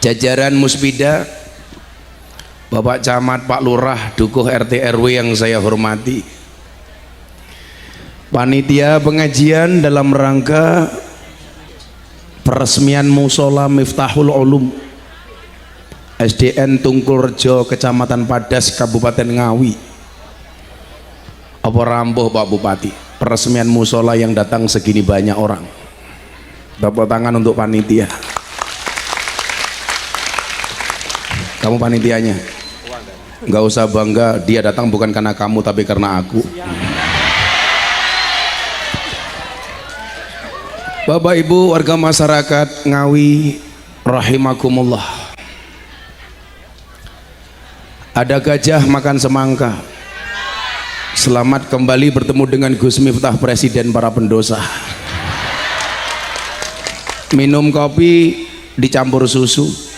jajaran Musbida, Bapak Camat, Pak Lurah, Dukuh RT RW yang saya hormati, panitia pengajian dalam rangka peresmian Musola Miftahul Ulum SDN Tungkulrejo, Kecamatan Padas, Kabupaten Ngawi. Apa rampuh Pak Bupati, peresmian musola yang datang segini banyak orang. Tepuk tangan untuk panitia. Kamu panitianya, nggak usah bangga, dia datang bukan karena kamu tapi karena aku. Bapak Ibu warga masyarakat Ngawi rahimakumullah, ada gajah makan semangka. Selamat kembali bertemu dengan Gus Miftah, presiden para pendosa. Minum kopi dicampur susu.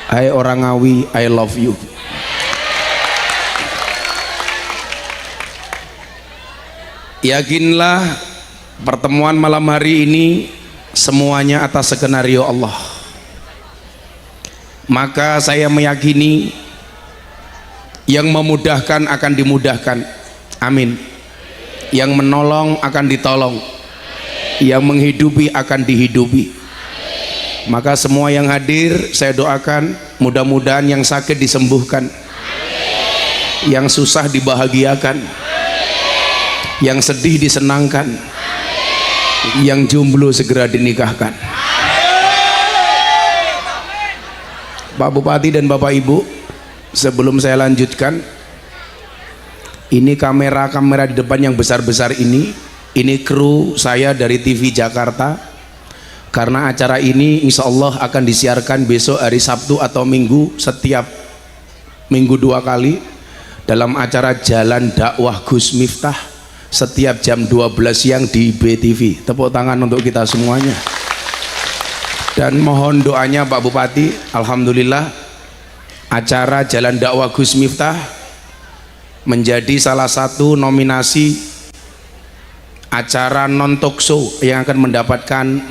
Hai orang Ngawi, I love you. Yakinlah pertemuan malam hari ini semuanya atas skenario Allah. Maka saya meyakini yang memudahkan akan dimudahkan, amin. Yang menolong akan ditolong, yang menghidupi akan dihidupi. Maka semua yang hadir saya doakan mudah-mudahan yang sakit disembuhkan, yang susah dibahagiakan, yang sedih disenangkan, yang jomblo segera dinikahkan. Pak Bupati dan Bapak Ibu, sebelum saya lanjutkan, ini kamera-kamera di depan yang besar-besar ini kru saya dari TV Jakarta. Karena acara ini insya Allah akan disiarkan besok hari Sabtu atau Minggu, setiap minggu 2 kali dalam acara Jalan Dakwah Gus Miftah setiap jam 12 siang di BTV. Tepuk tangan untuk kita semuanya. Dan mohon doanya Pak Bupati, alhamdulillah acara Jalan Dakwah Gus Miftah menjadi salah satu nominasi acara non talk show yang akan mendapatkan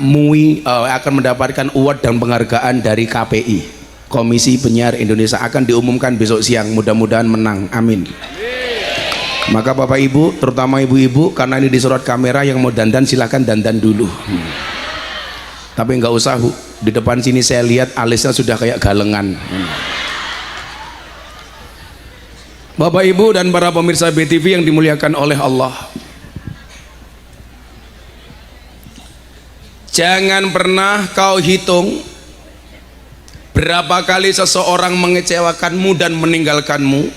award dan penghargaan dari KPI, Komisi Penyiar Indonesia. Akan diumumkan besok siang, mudah-mudahan menang, amin. Maka Bapak Ibu, terutama ibu-ibu, karena ini disorot kamera, yang mau dandan silahkan dandan dulu. Tapi nggak usah, di depan sini saya lihat alisnya sudah kayak galengan. Bapak Ibu dan para pemirsa BTV yang dimuliakan oleh Allah, jangan pernah kau hitung berapa kali seseorang mengecewakanmu dan meninggalkanmu,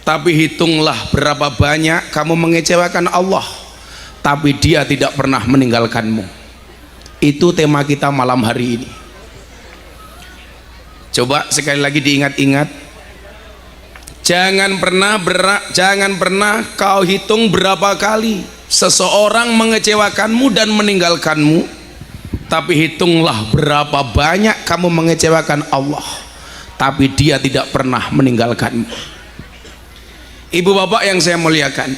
tapi hitunglah berapa banyak kamu mengecewakan Allah tapi dia tidak pernah meninggalkanmu. Itu tema kita malam hari ini. Coba sekali lagi diingat-ingat, jangan pernah kau hitung berapa kali seseorang mengecewakanmu dan meninggalkanmu, tapi hitunglah berapa banyak kamu mengecewakan Allah tapi dia tidak pernah meninggalkanmu. Ibu bapak yang saya muliakan,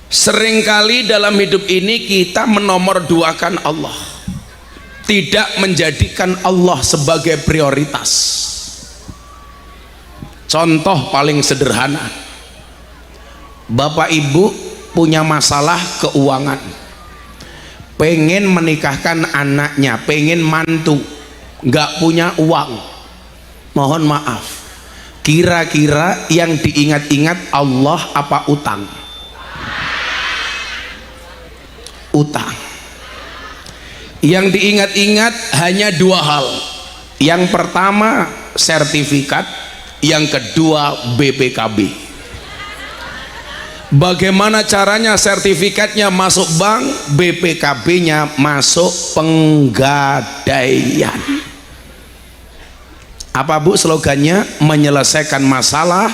seringkali dalam hidup ini kita menomorduakan Allah, tidak menjadikan Allah sebagai prioritas. Contoh paling sederhana, bapak ibu punya masalah keuangan, pengen menikahkan anaknya, pengen mantu, nggak punya uang. Mohon maaf, kira-kira yang diingat-ingat Allah apa utang? Utang. Yang diingat-ingat hanya 2 hal. Yang pertama sertifikat, yang kedua BPKB. Bagaimana caranya sertifikatnya masuk bank, BPKB-nya masuk penggadaian. Apa Bu slogannya? Menyelesaikan masalah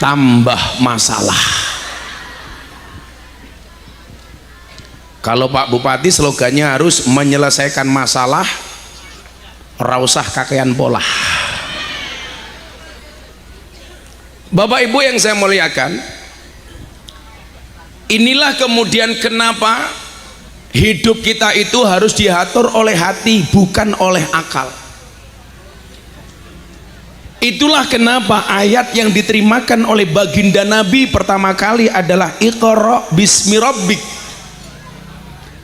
tambah masalah. Kalau Pak Bupati slogannya harus menyelesaikan masalah rausah kakean pola. Bapak Ibu yang saya muliakan, inilah kemudian kenapa Hidup kita itu harus diatur oleh hati, bukan oleh akal. Itulah kenapa ayat yang diterimakan oleh baginda Nabi pertama kali adalah Iqra bismi rabbik.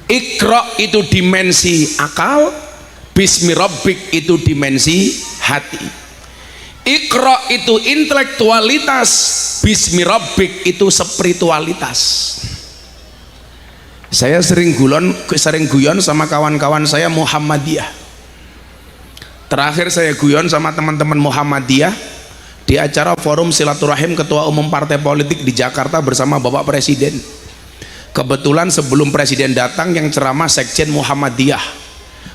Iqra itu dimensi akal, bismi rabbik itu dimensi hati. Iqra itu intelektualitas, bismi rabbik itu spiritualitas. Saya sering guyon sama kawan-kawan saya Muhammadiyah. Terakhir saya guyon sama teman-teman Muhammadiyah di acara forum silaturahim ketua umum partai politik di Jakarta bersama Bapak Presiden. Kebetulan sebelum Presiden datang yang ceramah Sekjen Muhammadiyah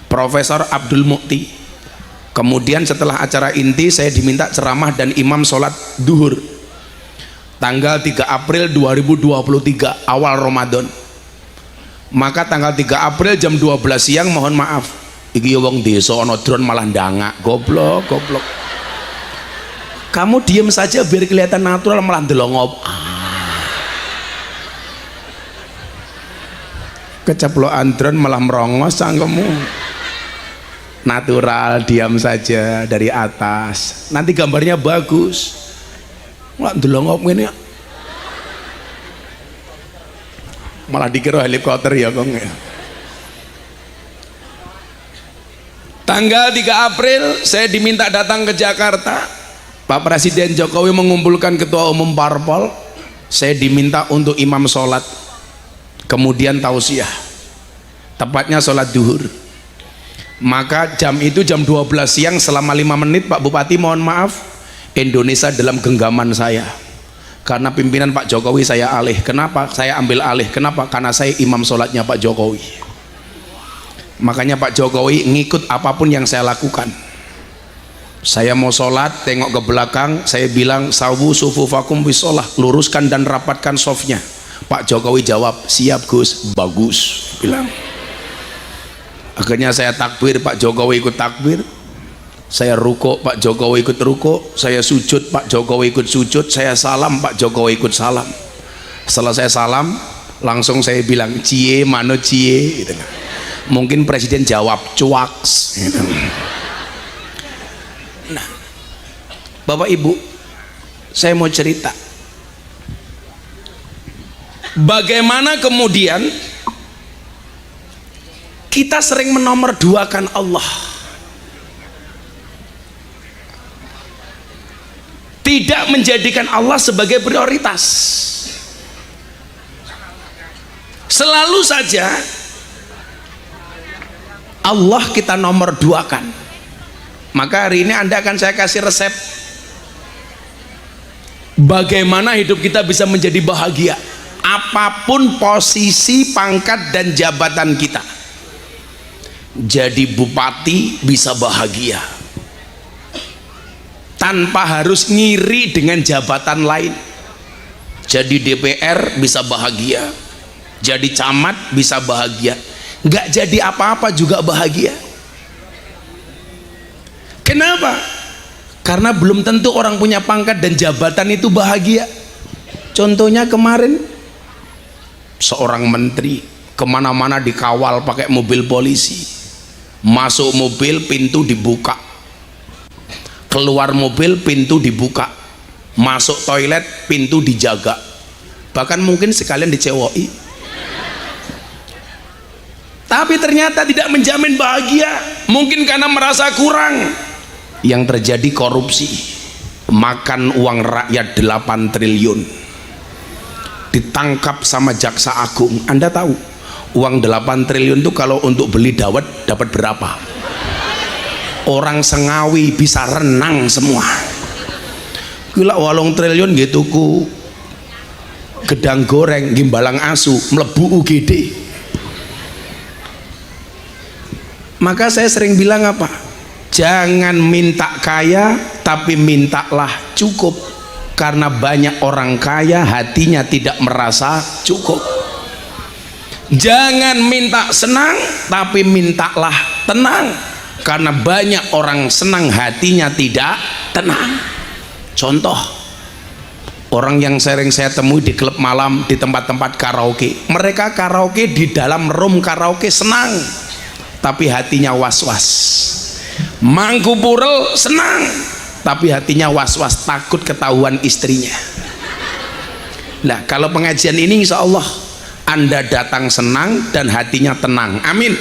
Profesor Abdul Mukti. Kemudian setelah acara inti saya diminta ceramah dan imam sholat duhur tanggal 3 April 2023 awal Ramadan. Maka tanggal 3 April jam 12 siang mohon maaf iki wong desa ana drone malah ndangak. Goblok. Kamu diem saja biar kelihatan natural malah ndelongop. Keceplokan drone malah merongos cangkemmu. Natural, diam saja dari atas. Nanti gambarnya bagus. Malah ndelongop ngene. Malah dikira helikopter ya kong ya. Tanggal 3 April saya diminta datang ke Jakarta. Pak Presiden Jokowi mengumpulkan ketua umum parpol. Saya diminta untuk imam sholat, kemudian tausiah, tepatnya sholat duhur. Maka jam itu jam 12 siang selama 5 menit Pak Bupati mohon maaf, Indonesia dalam genggaman saya. Karena pimpinan Pak Jokowi saya alih. Kenapa saya ambil alih? Kenapa? Karena saya imam sholatnya Pak Jokowi. Makanya Pak Jokowi ngikut apapun yang saya lakukan. Saya mau sholat, tengok ke belakang, saya bilang sawu sufufakum bisolah, luruskan dan rapatkan softnya. Pak Jokowi jawab, siap Gus, bagus. Bilang. Akhirnya saya takbir, Pak Jokowi ikut takbir. Saya rukuk, Pak Jokowi ikut rukuk. Saya sujud, Pak Jokowi ikut sujud. Saya salam, Pak Jokowi ikut salam. Setelah saya salam, langsung saya bilang cie mano cie gitu. Mungkin Presiden jawab cuaks gitu. Nah, Bapak Ibu, saya mau cerita bagaimana kemudian kita sering menomorduakan Allah, tidak menjadikan Allah sebagai prioritas. Selalu saja Allah kita nomor duakan. Maka hari ini Anda akan saya kasih resep bagaimana hidup kita bisa menjadi bahagia apapun posisi, pangkat dan jabatan kita. Jadi bupati bisa bahagia tanpa harus ngiri dengan jabatan lain. Jadi DPR bisa bahagia, jadi camat bisa bahagia, nggak jadi apa-apa juga bahagia. Kenapa? Karena belum tentu orang punya pangkat dan jabatan itu bahagia. Contohnya kemarin seorang menteri kemana-mana dikawal pakai mobil polisi, masuk mobil pintu dibuka, keluar mobil pintu dibuka, masuk toilet pintu dijaga, bahkan mungkin sekalian dicewoi. Tapi ternyata tidak menjamin bahagia, mungkin karena merasa kurang. Yang terjadi korupsi, makan uang rakyat 8 triliun, ditangkap sama jaksa agung. Anda tahu uang 8 triliun itu kalau untuk beli dawet dapat berapa? Orang Sengawi bisa renang semua. Gila 8 triliun gitu ku gedang goreng gimbalang asu melebu UGD. Maka saya sering bilang apa? Jangan minta kaya, tapi mintalah cukup. Karena banyak orang kaya hatinya tidak merasa cukup. Jangan minta senang, tapi mintalah tenang. Karena banyak orang senang hatinya tidak tenang. Contoh, orang yang sering saya temui di klub malam, di tempat-tempat karaoke. Mereka karaoke di dalam room karaoke senang, tapi hatinya was-was. Mangku purel senang, tapi hatinya was-was, takut ketahuan istrinya. Nah, kalau pengajian ini insya Allah Anda datang senang dan hatinya tenang. Amin.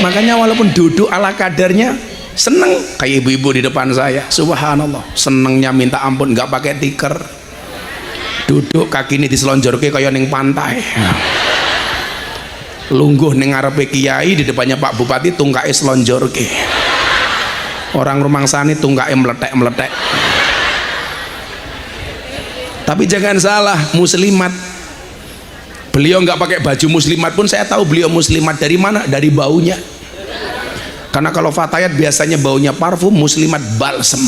Makanya walaupun duduk ala kadarnya seneng, kayak ibu-ibu di depan saya, subhanallah, senengnya minta ampun, nggak pakai tikar, duduk kaki ini diselonjorke kayak ning pantai, lungguh ning ngarepe kiai, di depannya Pak Bupati tungkae selonjorke, orang rumangsane tungkae meletek-meletek. Tapi jangan salah, muslimat, beliau nggak pakai baju muslimat pun saya tahu beliau muslimat. Dari mana? Dari baunya. Karena kalau fatayat biasanya baunya parfum, muslimat balsem.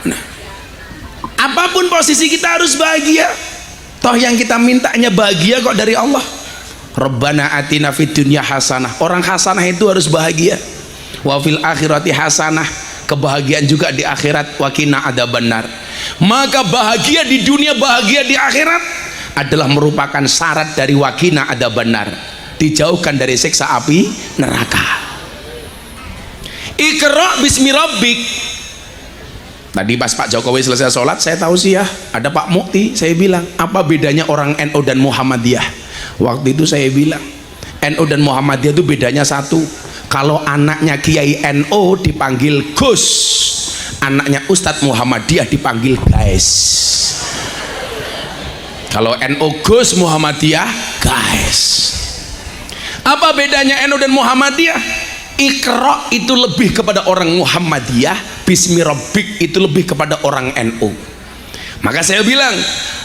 Nah, apapun posisi kita harus bahagia. Toh yang kita mintanya bahagia kok dari Allah. Rabbana atina fid dunya hasanah. Orang hasanah itu harus bahagia. Wa fil akhirati hasanah. Kebahagiaan juga di akhirat. Wa qina adzabannar. Maka bahagia di dunia, bahagia di akhirat adalah merupakan syarat dari wa qina adzabannar. Dijauhkan dari siksa api neraka. Iqra bismi rabbik. Tadi pas Pak Jokowi selesai sholat, saya tahu sih ya, ada Pak Mukti, saya bilang, apa bedanya orang NU dan Muhammadiyah? Waktu itu saya bilang, NU dan Muhammadiyah itu bedanya satu, kalau anaknya Kiai NU dipanggil Gus, anaknya Ustadz Muhammadiyah dipanggil guys. Kalau NU Gus, Muhammadiyah guys. Apa bedanya NU dan Muhammadiyah? Iqra itu lebih kepada orang Muhammadiyah, bismi rabbik itu lebih kepada orang NU. Maka saya bilang,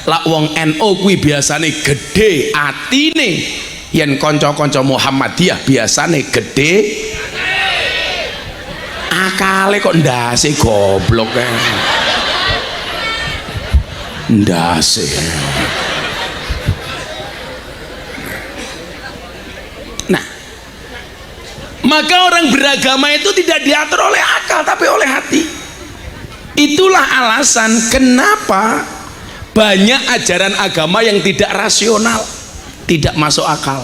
lak wong NU kuwi biasane gede atine, yen kanca-kanca Muhammadiyah biasane gede akale kok ndase goblok kae. Ndase. Maka orang beragama itu tidak diatur oleh akal tapi oleh hati. Itulah alasan kenapa banyak ajaran agama yang tidak rasional, tidak masuk akal.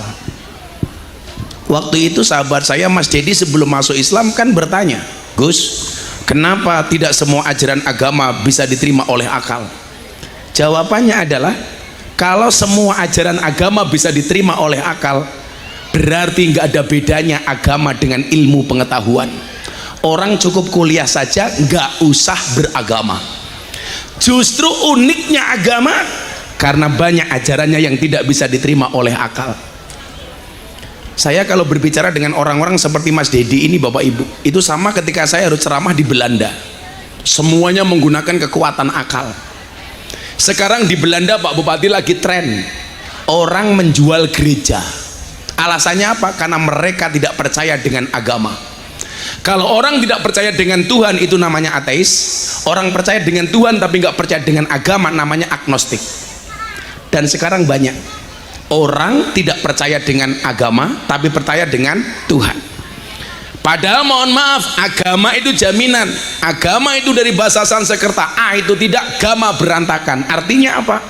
Waktu itu sahabat saya Mas Dedi sebelum masuk Islam kan bertanya, Gus, kenapa tidak semua ajaran agama bisa diterima oleh akal? Jawabannya adalah, kalau semua ajaran agama bisa diterima oleh akal, berarti nggak ada bedanya agama dengan ilmu pengetahuan. Orang cukup kuliah saja, nggak usah beragama. Justru uniknya agama karena banyak ajarannya yang tidak bisa diterima oleh akal. Saya kalau berbicara dengan orang-orang seperti Mas Dedi ini, Bapak Ibu, itu sama ketika saya harus ceramah di Belanda. Semuanya menggunakan kekuatan akal. Sekarang di Belanda Pak Bupati lagi tren orang menjual gereja. Alasannya apa? Karena mereka tidak percaya dengan agama. Kalau orang tidak percaya dengan Tuhan itu namanya ateis. Orang percaya dengan Tuhan tapi nggak percaya dengan agama namanya agnostik. Dan sekarang banyak orang tidak percaya dengan agama tapi percaya dengan Tuhan. Padahal mohon maaf, agama itu jaminan. Agama itu dari bahasa Sanskerta, itu tidak, gama berantakan. Artinya apa?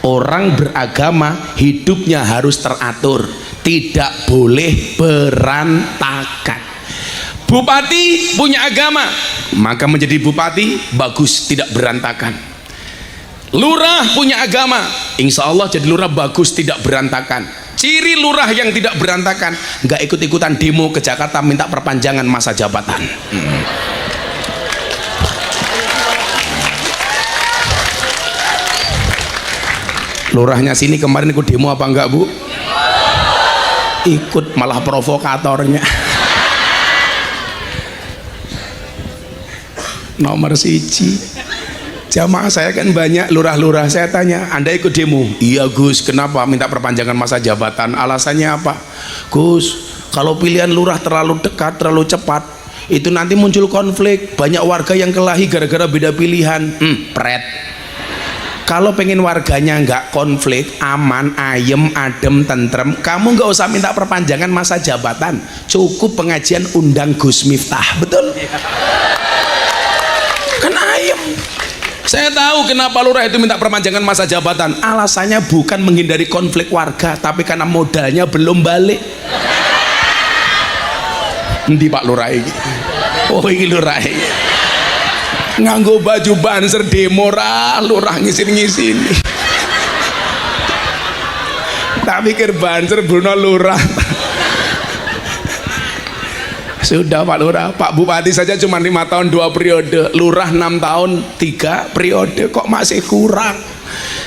Orang beragama hidupnya harus teratur, tidak boleh berantakan. Bupati punya agama, maka menjadi bupati bagus, tidak berantakan. Lurah punya agama, insya Allah jadi lurah bagus, tidak berantakan. Ciri lurah yang tidak berantakan, nggak ikut-ikutan demo ke Jakarta minta perpanjangan masa jabatan. Lurahnya sini kemarin ikut demo apa enggak, Bu? Ikut, malah provokatornya. Nomor siji. Jamaah saya kan banyak lurah-lurah, saya tanya, Anda ikut demo? Iya Gus, kenapa? Minta perpanjangan masa jabatan. Alasannya apa? Gus, kalau pilihan lurah terlalu dekat, terlalu cepat, itu nanti muncul konflik, banyak warga yang kelahi gara-gara beda pilihan. Pret. Kalau pengen warganya nggak konflik, aman, ayem, adem, tentrem, kamu nggak usah minta perpanjangan masa jabatan, cukup pengajian undang Gus Miftah. Betul? Kan ayem. Saya tahu kenapa lurah itu minta perpanjangan masa jabatan. Alasannya bukan menghindari konflik warga, tapi karena modalnya belum balik. Endi Pak Lurah iki? Oh iki lurah iki. Nganggo baju banser demo ra lurah ngisin-ngisin. Tak pikir banser Bruno lurah. Sudah Pak Lurah, Pak Bupati saja cuma 5 tahun 2 periode, Lurah 6 tahun 3 periode, kok masih kurang.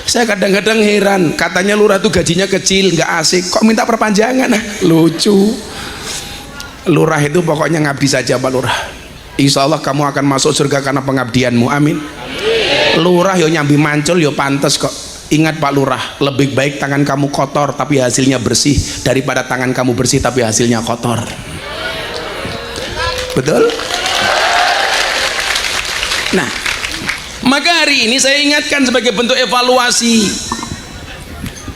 Saya kadang-kadang heran, katanya Lurah tuh gajinya kecil, nggak asik, kok minta perpanjangan? Nah, lucu. Lurah itu pokoknya ngabdi saja Pak Lurah. Insya Allah kamu akan masuk surga karena pengabdianmu, amin. Lurah yo nyambi mancul yo pantes kok. Ingat Pak Lurah, lebih baik tangan kamu kotor tapi hasilnya bersih daripada tangan kamu bersih tapi hasilnya kotor. Betul? Nah, maka hari ini saya ingatkan sebagai bentuk evaluasi,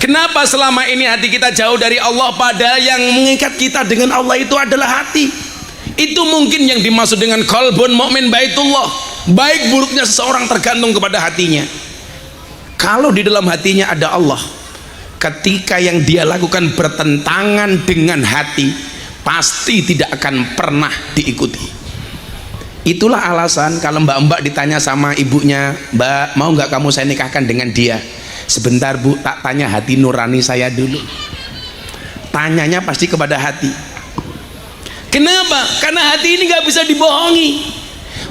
kenapa selama ini hati kita jauh dari Allah, padahal yang mengikat kita dengan Allah itu adalah hati. Itu mungkin yang dimaksud dengan qalbun mu'min baitullah. Baik buruknya seseorang tergantung kepada hatinya. Kalau di dalam hatinya ada Allah, ketika yang dia lakukan bertentangan dengan hati, pasti tidak akan pernah diikuti. Itulah alasan kalau mbak-mbak ditanya sama ibunya, Mbak mau nggak kamu saya nikahkan dengan dia? Sebentar Bu, tak tanya hati nurani saya dulu. Tanyanya pasti kepada hati. Kenapa? Karena hati ini nggak bisa dibohongi.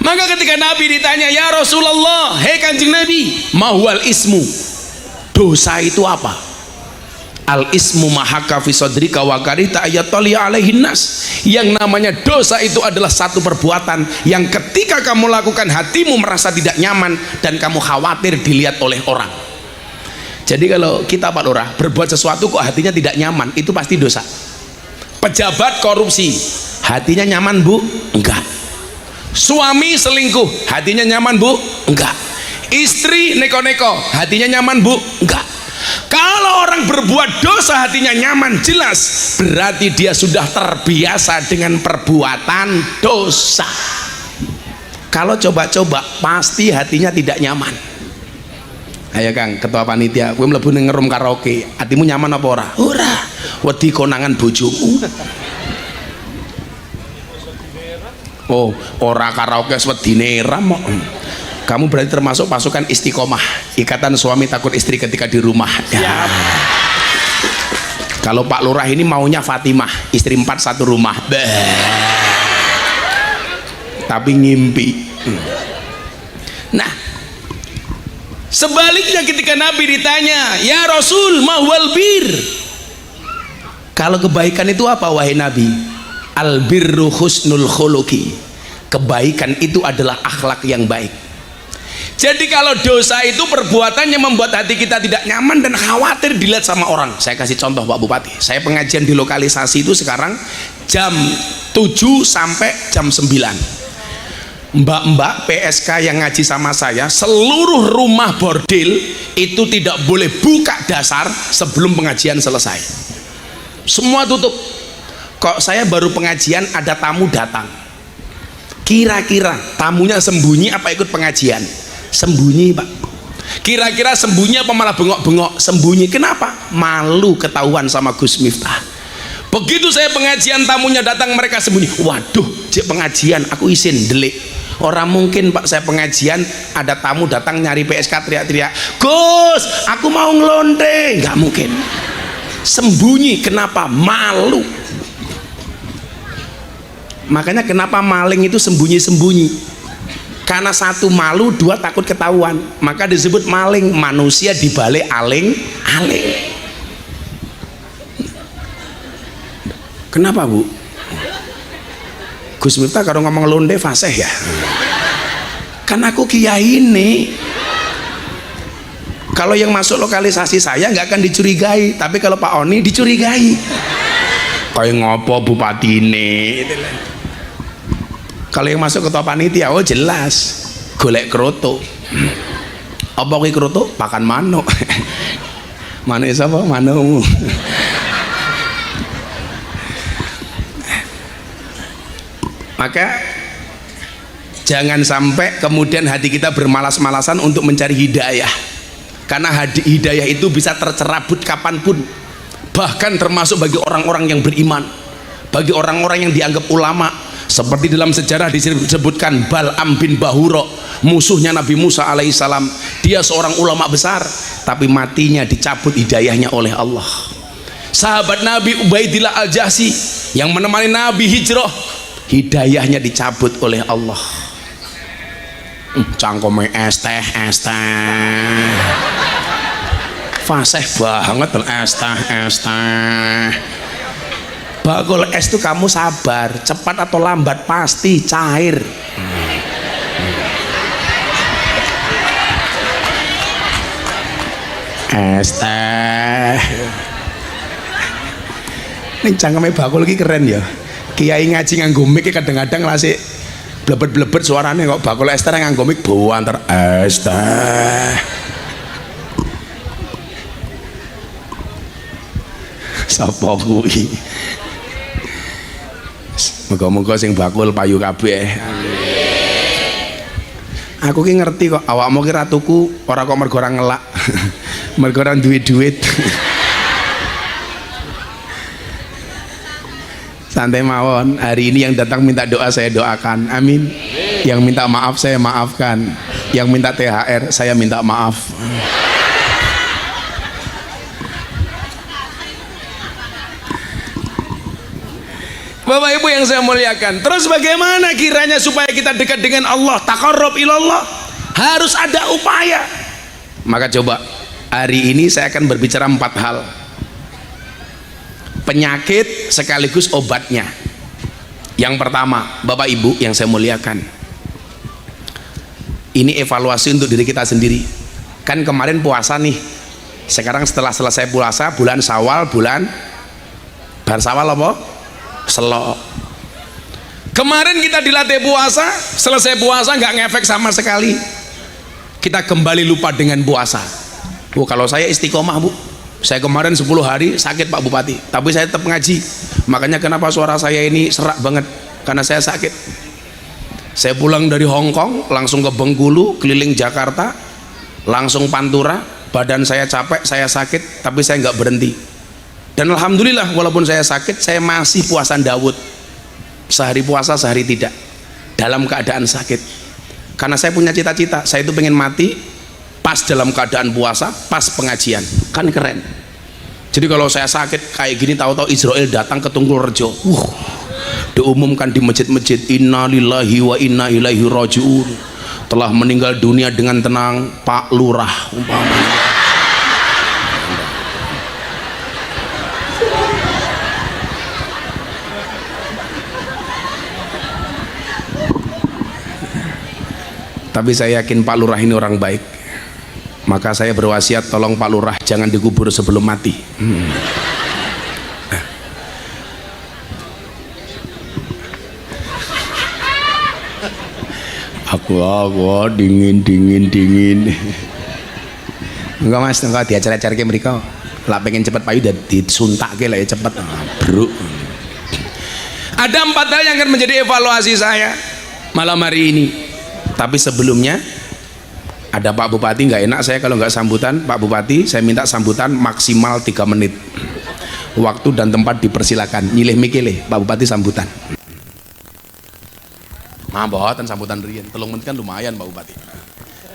Maka ketika Nabi ditanya, ya Rasulullah, hei Kanjeng Nabi, mahwal ismu, dosa itu apa? Al ismu mahaka fi sadrika wa karita ayatali alaihin nas. Yang namanya dosa itu adalah satu perbuatan yang ketika kamu lakukan hatimu merasa tidak nyaman dan kamu khawatir dilihat oleh orang. Jadi kalau kita Pak Lurah berbuat sesuatu kok hatinya tidak nyaman, itu pasti dosa. Pejabat korupsi, hatinya nyaman Bu? Enggak. Suami selingkuh, hatinya nyaman Bu? Enggak. Istri neko-neko, hatinya nyaman Bu? Enggak. Kalau orang berbuat dosa hatinya nyaman, jelas berarti dia sudah terbiasa dengan perbuatan dosa. Kalau coba-coba pasti hatinya tidak nyaman. Ayo Kang, ketua panitia, gue mlebu ning ngerum karaoke, hatimu nyaman apa ora? Ora. Wedi konangan bojomu. Oh, ora karaoke wedine ram kok. Kamu berarti termasuk pasukan istiqomah, ikatan suami takut istri ketika di rumah ya. Kalau Pak Lurah ini maunya Fatimah, istri 4 satu rumah. Tapi ngimpi. Nah, sebaliknya ketika Nabi ditanya, ya Rasul mahwal bir, kalau kebaikan itu apa wahai Nabi? Al birru husnul khuluqi, kebaikan itu adalah akhlak yang baik. Jadi kalau dosa itu perbuatannya membuat hati kita tidak nyaman dan khawatir dilihat sama orang. Saya kasih contoh Pak Bupati, saya pengajian di lokalisasi itu sekarang jam 7 sampai jam 9. Mbak-mbak PSK yang ngaji sama saya, seluruh rumah bordil itu tidak boleh buka dasar sebelum pengajian selesai. Semua tutup. Kok saya baru pengajian ada tamu datang, kira-kira tamunya sembunyi apa ikut pengajian? Sembunyi Pak. Kira-kira sembunyi apa malah bengok-bengok? Sembunyi. Kenapa? Malu ketahuan sama Gus Miftah. Begitu saya pengajian tamunya datang mereka sembunyi. Waduh, cek pengajian aku isin delik. Orang mungkin Pak saya pengajian ada tamu datang nyari PSK teriak-teriak, Gus aku mau ngelonte. Nggak mungkin. Sembunyi. Kenapa? Malu. Makanya kenapa maling itu sembunyi-sembunyi? Karena satu malu, dua takut ketahuan, maka disebut maling. Manusia dibalik aling-aling. Kenapa Bu? Gus Miftah kalau ngomong londe fasih ya? Kan aku kiai ini. Kalau yang masuk lokalisasi saya nggak akan dicurigai, tapi kalau Pak Oni dicurigai. Kayak ngopo bupati ini? Kalau yang masuk ketua panitia, oh jelas golek kroto. Apa kuwi kroto? Pakan manuk. Manuk sapa? Manukmu. Maka Jangan sampai kemudian hati kita bermalas-malasan untuk mencari hidayah, karena hidayah itu bisa tercerabut kapanpun, bahkan termasuk bagi orang-orang yang beriman, bagi orang-orang yang dianggap ulama. Seperti dalam sejarah disebutkan Bal'am bin Bahuro, musuhnya Nabi Musa alaihissalam. Dia seorang ulama besar, tapi matinya dicabut hidayahnya oleh Allah. Sahabat Nabi Ubaidillah Al-Jahsi yang menemani Nabi hijrah, hidayahnya dicabut oleh Allah. Cangkome es teh fasih banget es teh. Bakul es itu kamu sabar, cepat atau lambat pasti cair. Es teh. Ini cangkeme bakul iki keren ya. Kiai ngaji nganggo mic kadang-kadang lasik blebet-blebet suarane, kok bakul es teh nganggo mic banter es teh. Sapa kuwi? Muga-muga sing bakul payu kabeh. Aku ki ngerti kok awakmu ki ratuku ora kok mergo ora ngelak. Mergo ora duwe duit. Santai mawon, hari ini yang datang minta doa saya doakan, amin. Yang minta maaf saya maafkan, yang minta THR saya minta maaf. Bapak Ibu yang saya muliakan, terus bagaimana kiranya supaya kita dekat dengan Allah, taqarrub ilallah? Harus ada upaya. Maka coba hari ini saya akan berbicara 4 hal, penyakit sekaligus obatnya. Yang pertama, Bapak Ibu yang saya muliakan, ini evaluasi untuk diri kita sendiri. Kan kemarin puasa nih, sekarang setelah selesai puasa bulan Syawal, bulan bar Syawal apa? Selo. Kemarin kita dilatih puasa, selesai puasa nggak ngefek sama sekali, kita kembali lupa dengan puasa. Bu, kalau saya istiqomah Bu, saya kemarin 10 hari sakit Pak Bupati, tapi saya tetap ngaji. Makanya kenapa suara saya ini serak banget, karena saya sakit. Saya pulang dari Hong Kong langsung ke Bengkulu, keliling Jakarta, langsung Pantura. Badan saya capek, saya sakit, tapi saya nggak berhenti. Dan alhamdulillah walaupun saya sakit, saya masih puasa Daud. Sehari puasa, sehari tidak, dalam keadaan sakit. Karena saya punya cita-cita, saya itu pengen mati pas dalam keadaan puasa, pas pengajian. Kan keren. Jadi kalau saya sakit kayak gini, tahu-tahu Israel datang ke Tungkulrejo, diumumkan di masjid-masjid, inna lillahi wa inna ilaihi raji'un, telah meninggal dunia dengan tenang Pak Lurah umpamanya. Tapi saya yakin Pak Lurah ini orang baik, maka saya berwasiat tolong Pak Lurah jangan dikubur sebelum mati. Aku dingin. Enggak Mas, enggak diacar-acar ke mereka lah, pengen cepet payu dan disuntak ke lah ya cepet bro. Ada 4 hal yang akan menjadi evaluasi saya malam hari ini. Tapi sebelumnya ada Pak Bupati, nggak enak saya kalau nggak sambutan. Pak Bupati, saya minta sambutan maksimal 3 menit. Waktu dan tempat dipersilakan. Nyilih mikilih Pak Bupati sambutan. Mboten sambutan riyen 3 menit kan lumayan Pak Bupati.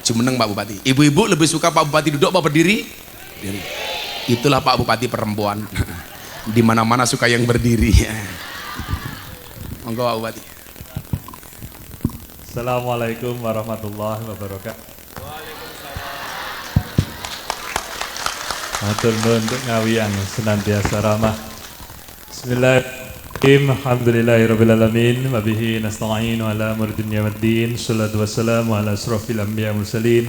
Jumeneng Pak Bupati. Ibu-ibu lebih suka Pak Bupati duduk apa berdiri? Berdiri. Itulah Pak Bupati perempuan. Di mana-mana suka yang berdiri. Monggo Pak Bupati. Assalamualaikum warahmatullahi wabarakatuh. Matur nuwun untuk ngawian senantiasa ramah. Bismillahirrahmanirrahim. Alhamdulillahirabbil alamin wa bihi nasta'inu ala umuri dunya waddin. Shallallahu wassalamu ala asrofil anbiya mursalin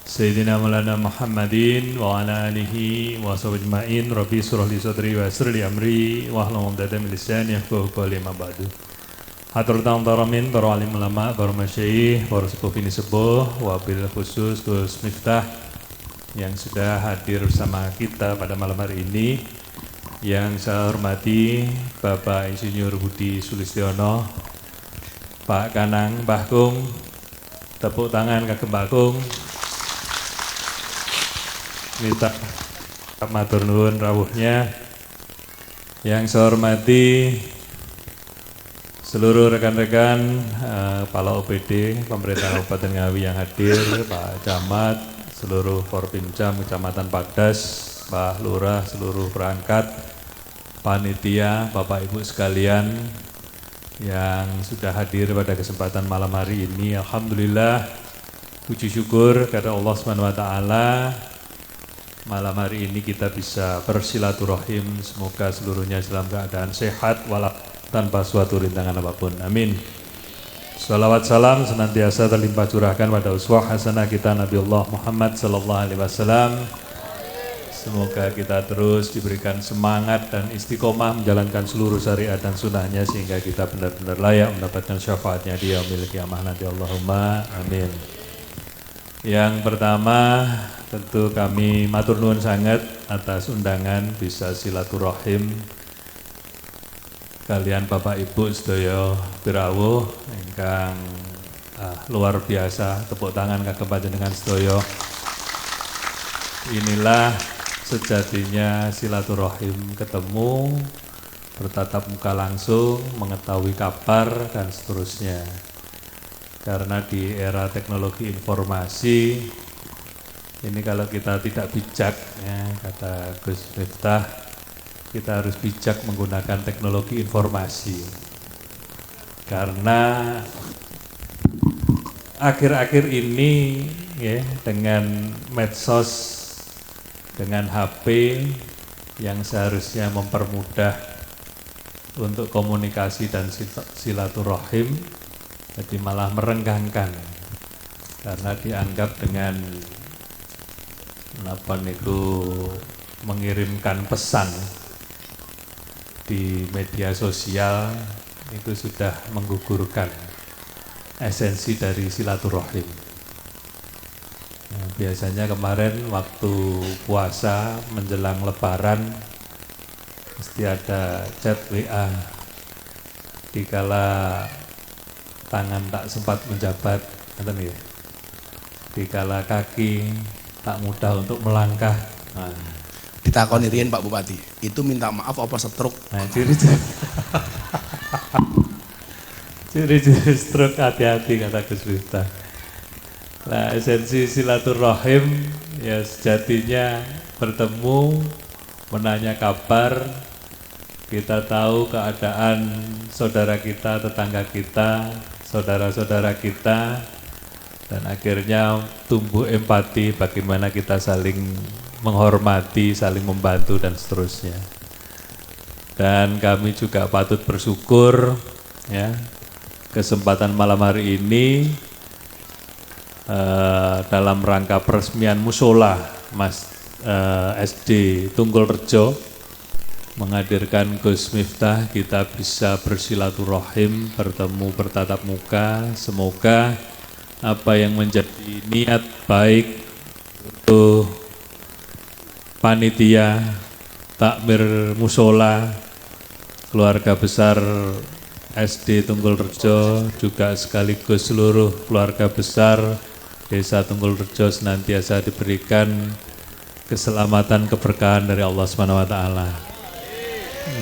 Sayyidina Maulana Muhammadin wa ala alihi wa sahbihi ajma'in. Rabbi shrah li sadri wa yassir li amri wahlul 'uqdatam min lisani yafqahu qawli, ma ba'du. Hatur taramin, para alim ulama, para masyayikh, para sepuh bini sepuh, wabil khusus Gus Miftah yang sudah hadir bersama kita pada malam hari ini. Yang saya hormati Bapak Insinyur Budi Sulistiono, Pak Kanang, Mbah Kung, tepuk tangan ke Mbah Kung. Minta matur nuwun rawuhnya. Yang saya hormati seluruh rekan-rekan Kepala OPD Pemerintah Kabupaten Ngawi yang hadir, Pak Camat, seluruh Forpimcam Kecamatan Pagdas, Pak Lurah, seluruh perangkat, panitia, Bapak Ibu sekalian yang sudah hadir pada kesempatan malam hari ini. Alhamdulillah, puji syukur kepada Allah SWT, malam hari ini kita bisa bersilaturahim. Semoga seluruhnya dalam keadaan sehat walafiat tanpa suatu rintangan apapun. Amin. Salawat salam senantiasa terlimpah curahkan pada uswah hasanah kita Nabi Allah Muhammad sallallahu alaihi wasallam. Semoga kita terus diberikan semangat dan istiqomah menjalankan seluruh syariat dan sunnahnya sehingga kita benar-benar layak mendapatkan syafaatnya di yaumil qiyamah nanti. Allahumma amin. Yang pertama tentu kami matur nuwun sangat atas undangan bisa silaturahim kalian Bapak Ibu sedaya pirawuh ingkang luar biasa. Tepuk tangan kagem panjenengan sedaya. Inilah sejatinya silaturahim, ketemu, bertatap muka langsung, mengetahui kabar dan seterusnya. Karena di era teknologi informasi ini kalau kita tidak bijak, ya, kata Gus Miftah, kita harus bijak menggunakan teknologi informasi. Karena akhir-akhir ini ya, dengan medsos, dengan HP yang seharusnya mempermudah untuk komunikasi dan silaturahim, jadi malah merenggangkan karena dianggap dengan mengirimkan pesan di media sosial itu sudah menggugurkan esensi dari silaturahim. Nah, biasanya kemarin waktu puasa menjelang lebaran mesti ada chat WA, dikala tangan tak sempat menjabat, ya, dikala kaki tak mudah untuk melangkah. Nah, ditakoni riyen Pak Bupati, itu minta maaf apa stroke? nah, ciri-ciri stroke hati-hati kata Gus Miftah. Nah, esensi silaturahim ya sejatinya bertemu, menanya kabar, kita tahu keadaan saudara kita, tetangga kita, saudara-saudara kita, dan akhirnya tumbuh empati bagaimana kita saling menghormati, saling membantu dan seterusnya. Dan kami juga patut bersyukur ya, kesempatan malam hari ini dalam rangka peresmian musola SD Tunggul Rejo menghadirkan Gus Miftah, kita bisa bersilaturahim, bertemu, bertatap muka. Semoga apa yang menjadi niat baik untuk panitia takmir musola, keluarga besar SD Tunggul Rejo, juga sekaligus seluruh keluarga besar Desa Tunggul Rejo senantiasa diberikan keselamatan, keberkahan dari Allah SWT.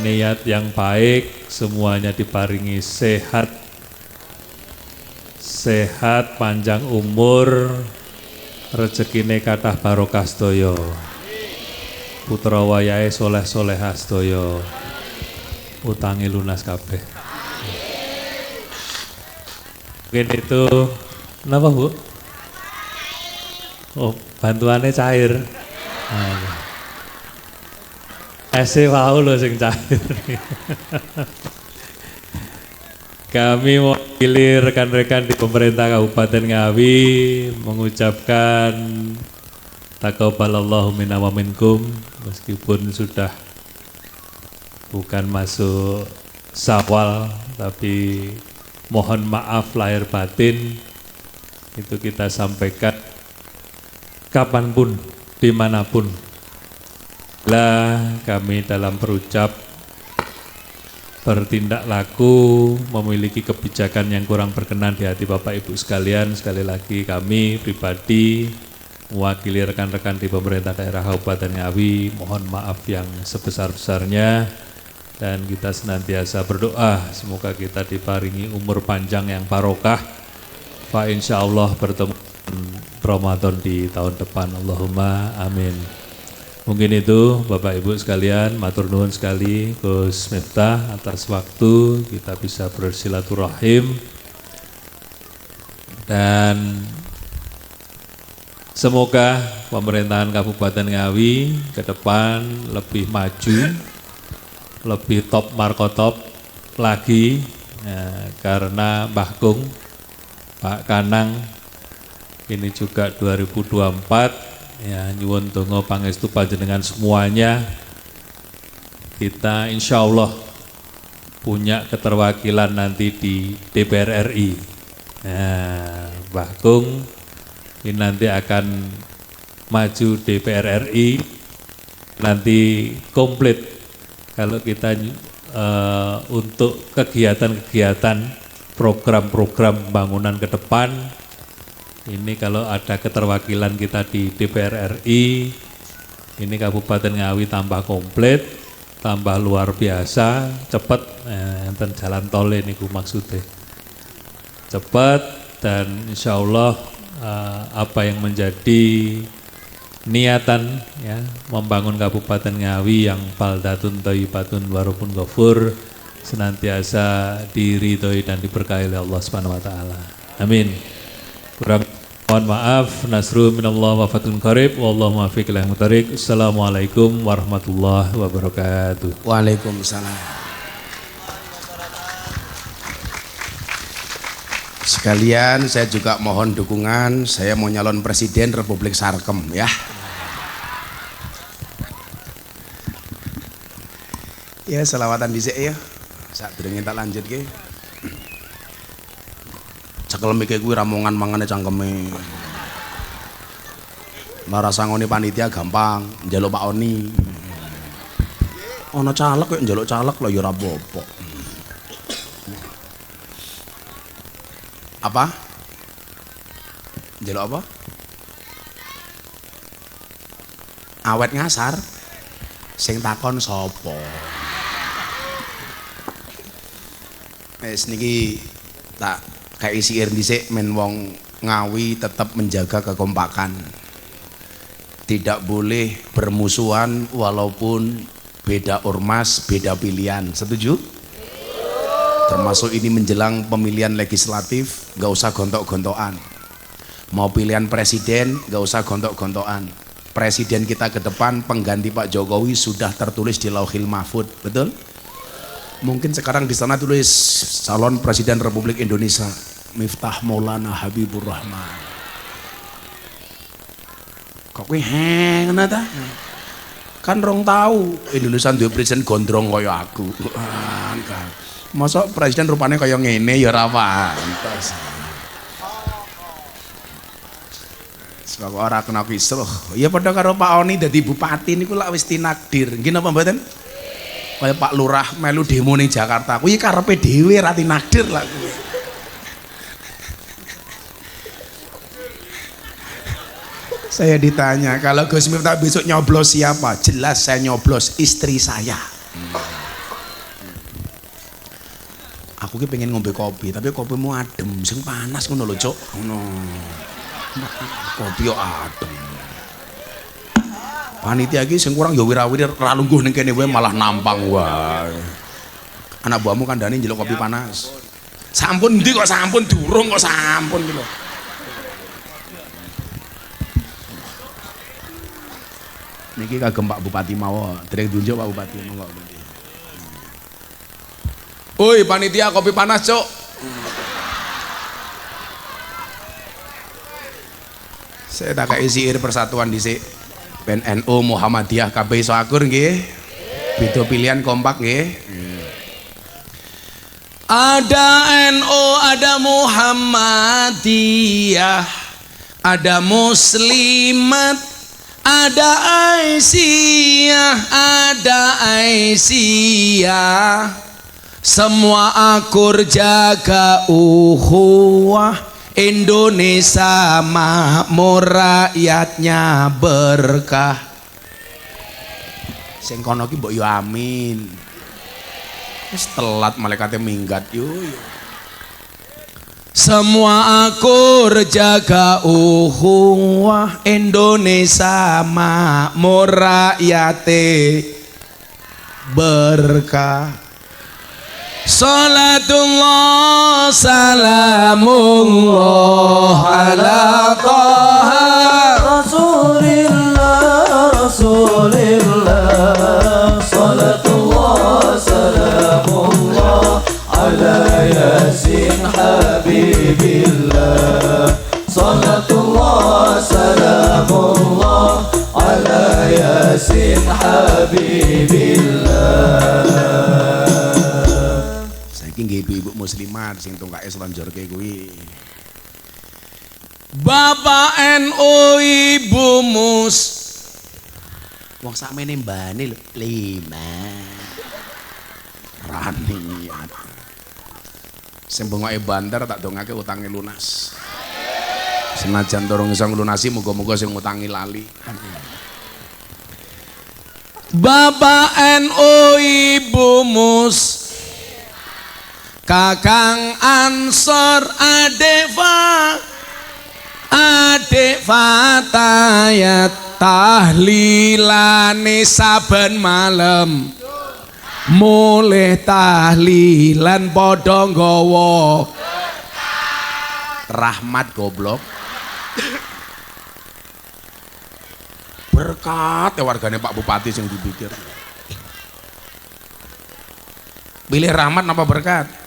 Niat yang baik, semuanya diparingi sehat, panjang umur, rezekine kathah barokah sedaya, putra wayahe soleh-solehah sedaya, utangi lunas kabeh. Mungkin itu, kenapa Bu? Oh, bantuannya cair. Ese wau lho sing cair. Kami mewakili rekan-rekan di pemerintah Kabupaten Ngawi mengucapkan taqabbalallahu minna wa minkum, meskipun sudah bukan masuk Syawal, tapi mohon maaf lahir batin itu kita sampaikan kapanpun, dimanapun. Lah kami dalam berucap bertindak laku, memiliki kebijakan yang kurang berkenan di hati Bapak Ibu sekalian, sekali lagi kami pribadi mewakili rekan-rekan di pemerintah daerah Kabupaten Ngawi mohon maaf yang sebesar-besarnya, dan kita senantiasa berdoa semoga kita diparingi umur panjang yang barokah, fa insyaallah bertemu Ramadan di tahun depan, Allahumma amin. Mungkin itu Bapak Ibu sekalian, matur nuwun sekali Gus Miftah atas waktu kita bisa bersilaturahim, dan semoga pemerintahan Kabupaten Ngawi ke depan lebih maju, lebih top markotop lagi, ya, karena Mbah Kung, Pak Kanang ini juga 2024 ya, nyuwun donga pangestu panjenengan semuanya, kita insya Allah punya keterwakilan nanti di DPR RI. Nah, Mbah Kung ini nanti akan maju DPR RI, nanti komplit kalau kita untuk kegiatan-kegiatan program-program pembangunan ke depan. Ini kalau ada keterwakilan kita di DPR RI, ini Kabupaten Ngawi tambah komplit, tambah luar biasa, cepat, enten jalan tol ini maksudnya. Cepat, dan insya Allah apa yang menjadi niatan ya, membangun Kabupaten Ngawi yang baldatun thayyibatun warupun ghafur senantiasa diridhoi dan diberkahi oleh Allah Subhanahu wa taala. Amin. Kurang mohon maaf, nasru minallah wa fatun qarib, wallahu muwaffiq ila mutarik. Assalamualaikum warahmatullahi wabarakatuh. Waalaikumsalam. Sekalian saya juga mohon dukungan, saya mau nyalon presiden Republik Sarkem ya. Ya selawatan dhisik ya. Sak durunge tak lanjut ki. Cekel mikir kuwi ramongan mangane cangkeme. Lara sangone panitia gampang, njaluk Pak Oni. Ana caleg kok njaluk caleg lho ya ora apa-apa. Apa? Njaluk apa? Awet ngasar. Sing takon sapa? Wis niki tak kayak isi dhisik men wong Ngawi tetap menjaga kekompakan, tidak boleh bermusuhan walaupun beda ormas, beda pilihan. Setuju? Termasuk ini menjelang pemilihan legislatif, gak usah gontok-gontokan. Mau pilihan presiden, gak usah gontok-gontokan. Presiden kita ke depan pengganti Pak Jokowi sudah tertulis di Lauhil Mahfud, betul? Mungkin sekarang di sana tulis calon presiden Republik Indonesia Miftah Maulana Habibur Rahman. Kok kuwi ngono ta? Kan rong tahu Indonesia duwe presiden gondrong kaya aku. Masa presiden rupanya kaya ngene ya ora pantes. Sebab ora kena kisruh. Ya padha karo Pak Oni dadi bupati niku lak wis tinakdir. Nggih napa mboten? Kaya Pak Lurah melu demo ning Jakarta, kuwi karepe dhewe ra tinakdir lah kuwi. Saya ditanya, kalau Gus Miftah besok nyoblos siapa? Jelas saya nyoblos istri saya. Aku ki pengen ngombe kopi, tapi kopimu adem, sing panas ngono lho, Cuk. Ngono. Kopi yo adem. Panitia iki sing kurang ya wirawiri ra lungguh ning kene wae malah nampang wae. Anak buahmu kandhane njeluk kopi panas. Sampun ndi kok sampun durung kok sampun iki lho. Niki kagem Pak Bupati mawon, dereng tunjuk Pak Bupati monggo. Oi panitia kopi panas, Cuk. Saya tak kayak siir persatuan dhisik. PNU Muhammadiyah KB Soakur nggih. Beda pilihan kompak nggih. Ada NU, ada Muhammadiyah, ada Muslimat, ada Aisyah, ada Aisyah, Semua akur jaga ukhuwah, Indonesia makmur, rakyatnya berkah. Sing kono ki mbok yo amin. Wis telat malaikate minggat yo. Semua akur jaga ukhuwah, Indonesia makmur, rakyate berkah. Salatullah salamullah ala Taha Rasulillah Rasulillah. Salatullah salamullah ala Yasin Habibillah. Salatullah salamullah ala Yasin Habibillah. Nggih ibu-ibu muslimat sing tungkake slonjorke kuwi. Bapak NU Ibu Mus. Wong sakmene mbane lho 5. Rani. Sing bengoke banter tak dongake utange lunas. Senajan durung iso nglunasi muga-muga sing ngutangi lali. Bapak NU Ibu Mus. Kakang Ansor adik Fatayat tahlilane saben malam, mulih tahlilan padha nggawa rahmat goblok berkat ya wargane Pak Bupati sing dipikir. Pilih rahmat napa berkat?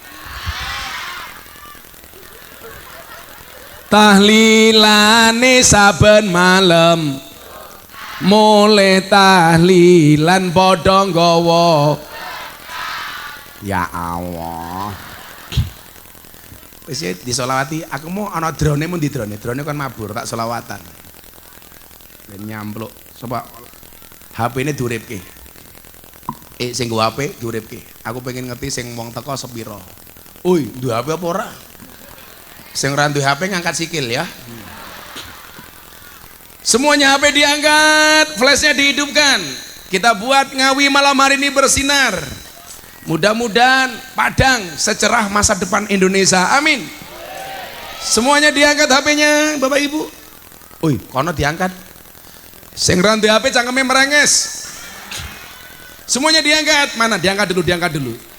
Tahlilane saben malam, mulih tahlilan padha nggawa. Ya Allah. Wis disolawati, aku mau ana drone mun di drone kan mabur tak selawatan. Ben nyampluk coba HP-ne duripke. Sing nggo HP duripke. Aku pengen ngerti sing wong teko sepira. Oi, duwe HP apa ora? Sing ora duwe HP ngangkat sikil ya. Semuanya HP diangkat, flashnya dihidupkan. Kita buat Ngawi malam hari ini bersinar. Mudah-mudahan Padang secerah masa depan Indonesia. Amin. Semuanya diangkat HP-nya, Bapak Ibu. Oi, kono diangkat. Sing ora duwe HP cangkeme merenges. Semuanya diangkat. Mana? Diangkat dulu.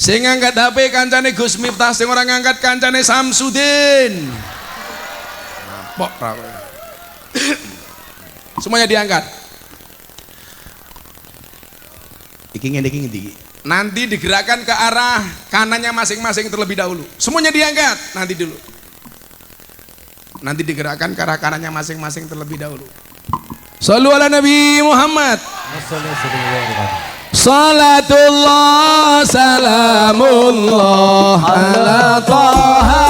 Sing ngangkat HP kancane Gus Miftah, sing ora ngangkat kancane Samsudin. Pok ra. Semuanya diangkat. Iki ngene iki. Nanti digerakkan ke arah kanannya masing-masing terlebih dahulu. Semuanya diangkat nanti dulu. Nanti digerakkan ke arah kanannya masing-masing terlebih dahulu. Shallu ala Nabi Muhammad. Salatullah salamullah ala Taha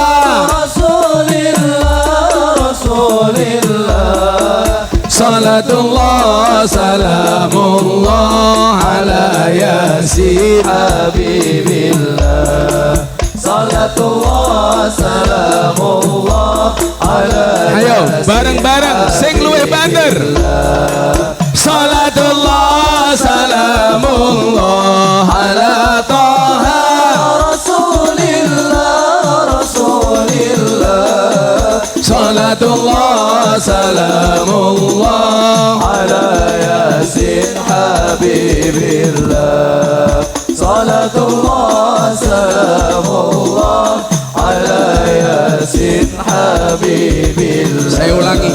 Rasulillah Rasulillah. Salatullah salamullah ala Yasin Habibillah. Salatullah salamullah ala Ayo bareng-bareng sing luwih banter. Salatullah salamullah ala Taha Rasulillah Rasulillah. Salatullah salamullah ala Yasin Habibillah. Salatullah salamullah ala Yasin Habibillah. Saya ulangi.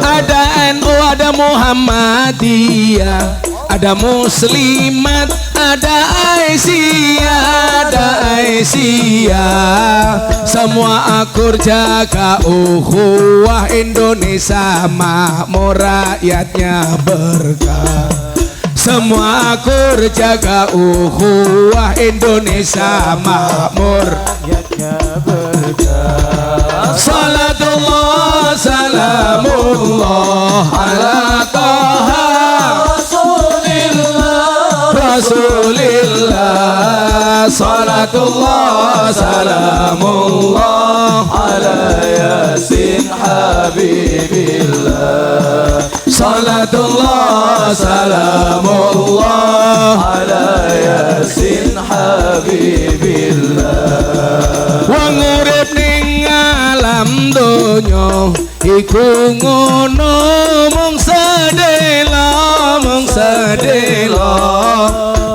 Ada NU, ada Muhammadiyah, ada Muslimat, ada Aisyah, semua akur jaga ukhuwah, Indonesia makmur, rakyatnya berkah. Semua akur jaga ukhuwah, Indonesia makmur, rakyatnya berkah. Salatullah salamullah ala Taha Rasulillah Rasulillah. Salatullah salamullah ala yasin habibillah. Salatullah salamullah ala yasin habibillah. Wong urip ning alam donya iku ngono mung sedela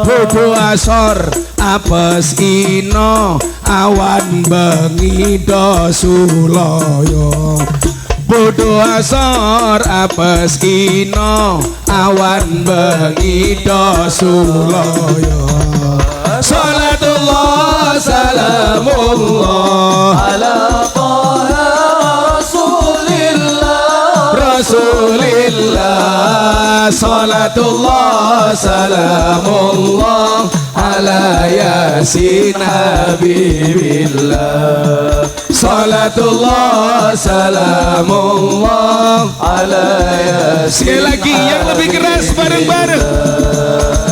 bodho asor apes ino awan bengi do sulaya bodho asor apes ino awan bengi do sulaya. Salatullah salamullah Ala taha Rasulillah. Salatullah salamullah ala yasin habibillah. Salatullah salamullah ala yasin. Sekali lagi yang lebih keras bareng-bareng.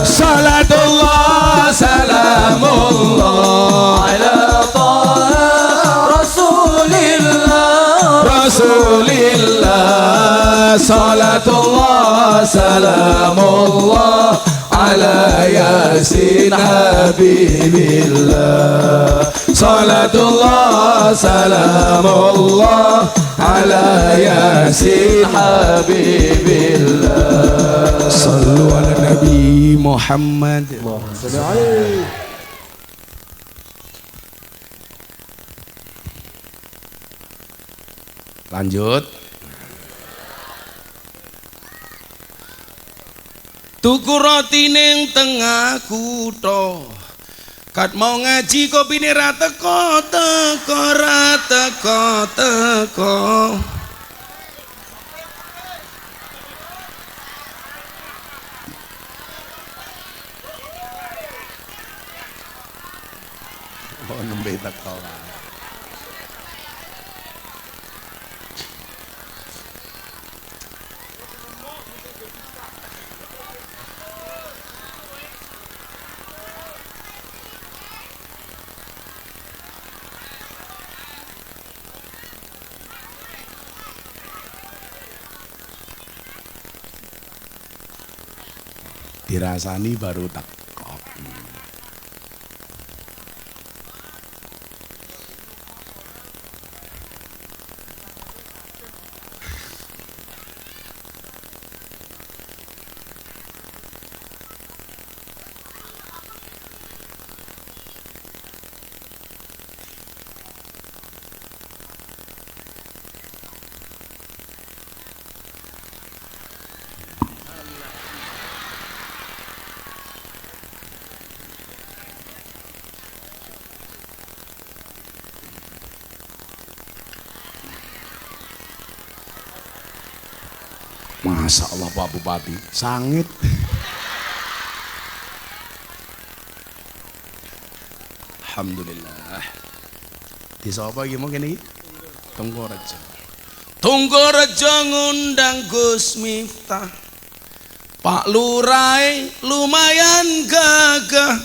Salatullah salamullah ala taha Rasulillah. Salatullah salamullah ala yasin habibillah. Salatullah salamullah ala yasin habibillah. Sallu ala Nabi Muhammad. Lanjut. Tuku roti ning tengah kutha. Kat mau ngaji kopine ra teko. Oh nembe teko. Dirasani baru teko. Masya Allah Pak Bupati, sangit. Alhamdulillah. Di sapa iki mau kene iki? Tunggorejo. Tunggorejo ngundang Gus Miftah. Pak Lurai lumayan gagah.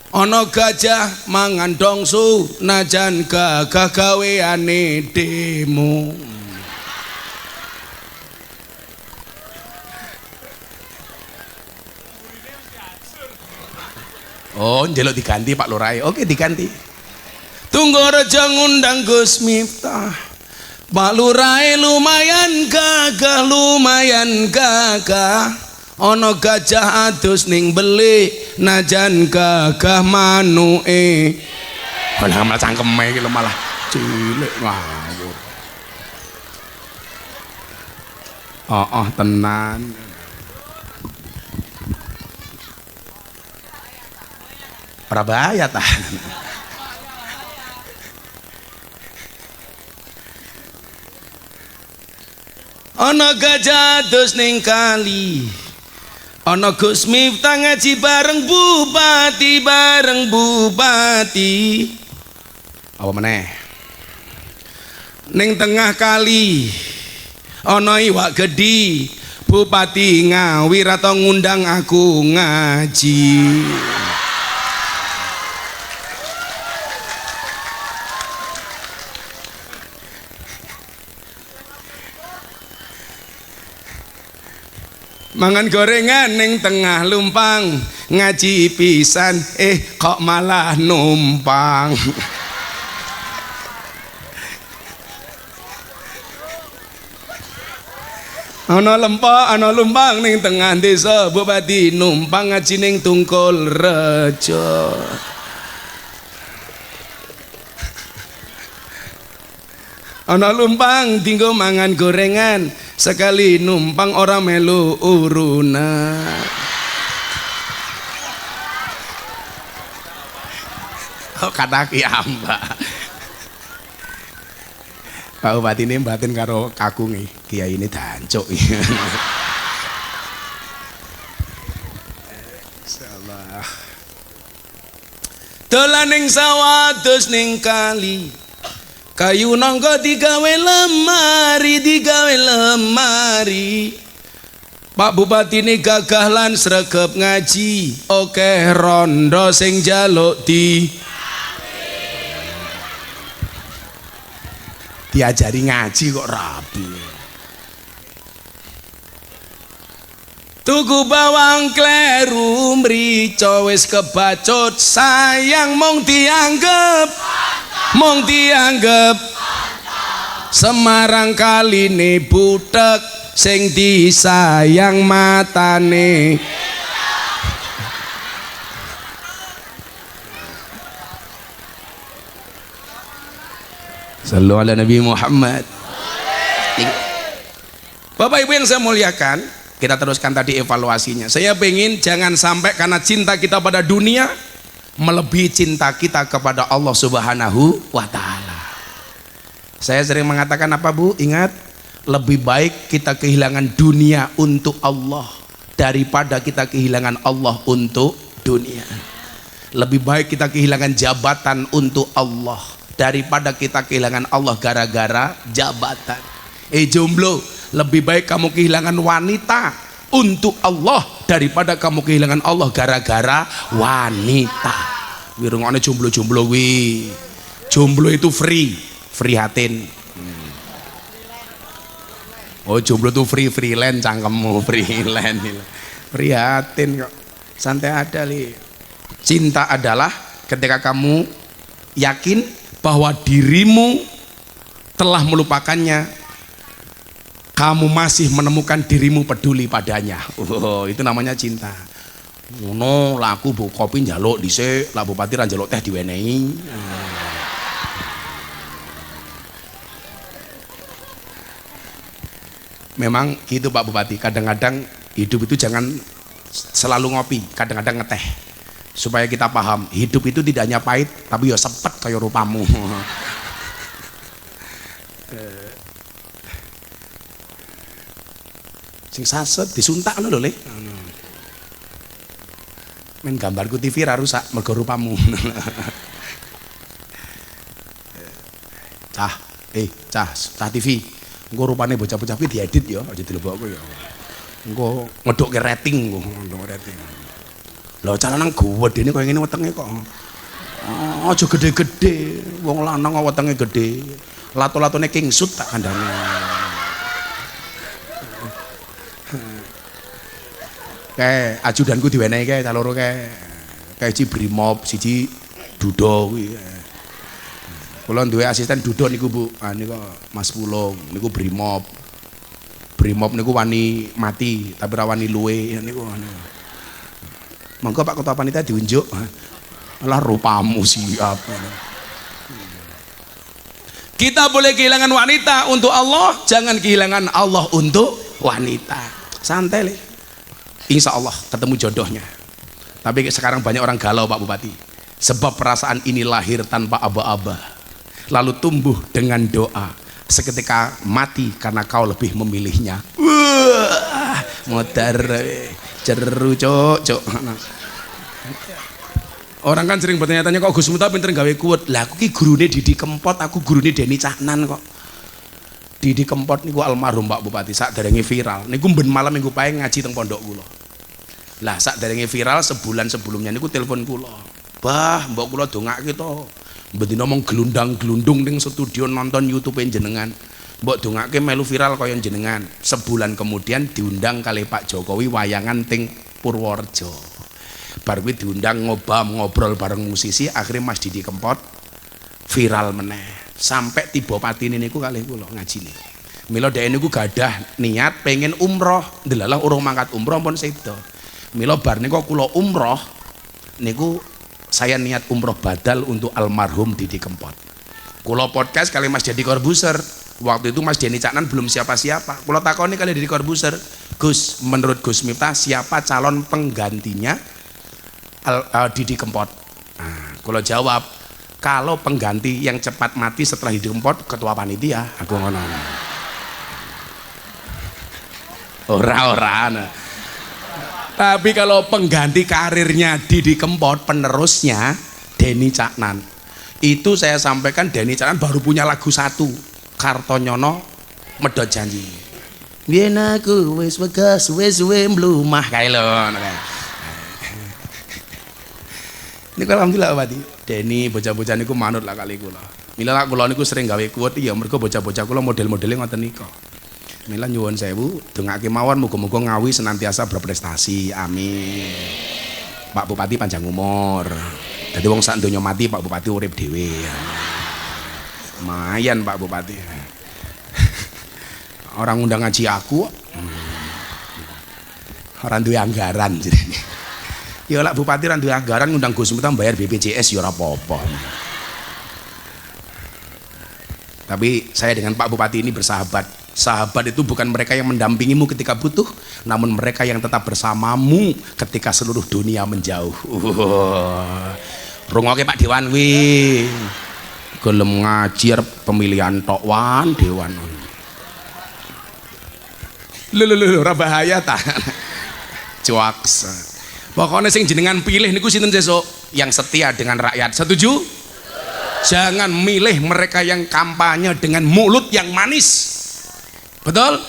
Ana gajah mangan dongsu najan gagah gaweane demo. Oh, njaluk diganti Pak Lurai. Oke, diganti. Tunggorejo ngundang Gus Miftah. Pak Lurai lumayan gagah. Ana gajah adus ning belik najan gagah manuke. Malah malah cangkeme iki malah cilik ngawur. Tenan. Ora bahaya ta. Ana gajah adus ning kali. Ana Gus Miftah ngaji bareng bupati. Apa meneh? Ning tengah kali ana iwak gedhi. Bupati Ngawi atau ngundang aku ngaji. Mangan gorengan ning tengah lumpang, ngaji pisan kok malah numpang. Ana lempak ana lumpang ning tengah desa, bupati numpang ngaji ning Tungkul Rejo. Ana lumpang dinggo mangan gorengan, sekali numpang orang melu uruna. Oh kata kiambak. Pak Bupati ini batin karo kakung nih, kiai ini dancuk. Insyaallah. Dolan ning sawah terus ning kali, kayu nangka digawe lemari. Pak Bupati ini gagah lan sregep ngaji, oke rondo sing jaluk diajari ngaji kok rabi. Tuku bawang kleru mrica wis kebacut, sayang mung dianggep Semarang kaline butek, sing disayang matane. Sallu ala Nabi Muhammad. Bapak Ibu yang saya muliakan, kita teruskan tadi evaluasinya. Saya pengen jangan sampai karena cinta kita pada dunia melebihi cinta kita kepada Allah Subhanahu wa Ta'ala. Saya sering mengatakan apa Bu? Ingat, lebih baik kita kehilangan dunia untuk Allah daripada kita kehilangan Allah untuk dunia. Lebih baik kita kehilangan jabatan untuk Allah daripada kita kehilangan Allah gara-gara jabatan. Jomblo, lebih baik kamu kehilangan wanita untuk Allah daripada kamu kehilangan Allah gara-gara wanita. Wirungane jomblo-jomblo wi. Jomblo itu free hatin. Oh jomblo itu freelance cangkemmu, freelance. Free hatin kok. Santai ada li. Cinta adalah ketika kamu yakin bahwa dirimu telah melupakannya, kamu masih menemukan dirimu peduli padanya. Oh, itu namanya cinta. Ngono laku bu kopi njaluk dhisik, lah bupati ra njaluk teh diwenehi. Memang gitu Pak Bupati, kadang-kadang hidup itu jangan selalu ngopi, kadang-kadang ngeteh. Supaya kita paham, hidup itu tidak hanya pahit, tapi ya sepet kayak rupamu. Sing saset disuntak lho Le. Men gambarku TV ra rusak mergo rupamu. Cah TV. Engko rupane bocah-bocah kuwi diedit ya, aja dilebokku ya. Engko ngedukke rating engko, rating. Lho calanang gedene kaya ngene wetenge kok. Aja gede-gede, wong lanang kok wetenge gede. Lato-latone kingsut tak kandhane. Kae ajudanku diwenehi kae cah loro kae. Kae siji Brimob, siji Dudo kuwi. Kula duwe asisten Dudo niku Bu. Ah niku Mas Pulung, niku Brimob. Brimob niku wani mati, tapi ra wani luwe niku. Monggo Pak Ketua Panitia diunjuk. Alah rupamu siap. Kita boleh kehilangan wanita untuk Allah, jangan kehilangan Allah untuk wanita. Santai Le. Insya Allah ketemu jodohnya. Tapi sekarang banyak orang galau Pak Bupati. Sebab perasaan ini lahir tanpa aba-aba, lalu tumbuh dengan doa. Seketika mati karena kau lebih memilihnya. Wah, modar ceru cok. Orang kan sering bertanya-tanya kok Gus Miftah pinter gawe kuwet. Lah aku ki gurune Didi Kempot, aku gurune Deni Cahnan kok. Didi Kempot niku almarhum Pak Bupati sakderenge viral niku ben malam minggu pae ngaji teng pondok kula. Lah sakderenge viral sebulan sebelumnya niku telepon kula. Bah, mbok kula dongake to. Mbedina mong glundang-glundung ning studio nonton YouTube jenengan. Mbok dongake melu viral kaya jenengan. Sebulan kemudian diundang kali Pak Jokowi wayangan ting Purworejo. Bar kuwi diundang ngobrol bareng musisi, akhirnya Mas Didi Kempot viral meneh. Sampai tiba patine niku kalih kula ngajine. Mila dhek niku gadah niat pengen umroh, ndelalah urung mangkat umroh pun sedo. Mila bar niku kula umroh niku saya niat umroh badal untuk almarhum Didi Kempot. Kula podcast kali Mas Deddy Corbuzier. Waktu itu Mas Denny Caknan belum siapa-siapa. Kula takoni kali Deddy Corbuzier, Gus, menurut Gus Miftah siapa calon penggantinya Didi Kempot? Nah, kula jawab, kalau pengganti yang cepat mati setelah Didi Kempot ketua panitia. Aku ngono. Ora. Tapi kalau pengganti karirnya Didi Kempot, penerusnya Denny Caknan. Itu saya sampaikan Denny Caknan baru punya lagu satu, Kartonyono Medhot Janji. Yen aku wis wegas suwe-suwe mlumah kae lho. Niku alhamdulillah Bupati. Denny bocah-bocah niku manut lah kali kula. Mila kula niku sering gawe quote ya mergo bocah-bocah kula model-modele ngoten nika. Mila nyuwun sewu dongake mawon muga-muga ngawi senantiasa berprestasi. Amin. Pak Bupati panjang umur. Dadi wong sak donya mati Pak Bupati urip dhewe. Lumayan Pak Bupati. Orang undang ngaji aku orang duwe anggaran jenenge. Ya lak Bupati ra duwe anggaran ngundang Gus Miftah bayar BPJS ya ora apa-apa. Tapi saya dengan Pak Bupati ini bersahabat. Sahabat itu bukan mereka yang mendampingimu ketika butuh, namun mereka yang tetap bersamamu ketika seluruh dunia menjauh. Rungoke Pak Dewan kuwi. Gelem ngaji pemilihan tok wan Dewan. Lho ora bahaya ta. Cuaks. Pokoknya sing jenengan pilih niku sinten sesuk? Yang setia dengan rakyat. Setuju? Jangan milih mereka yang kampanye dengan mulut yang manis. Betul?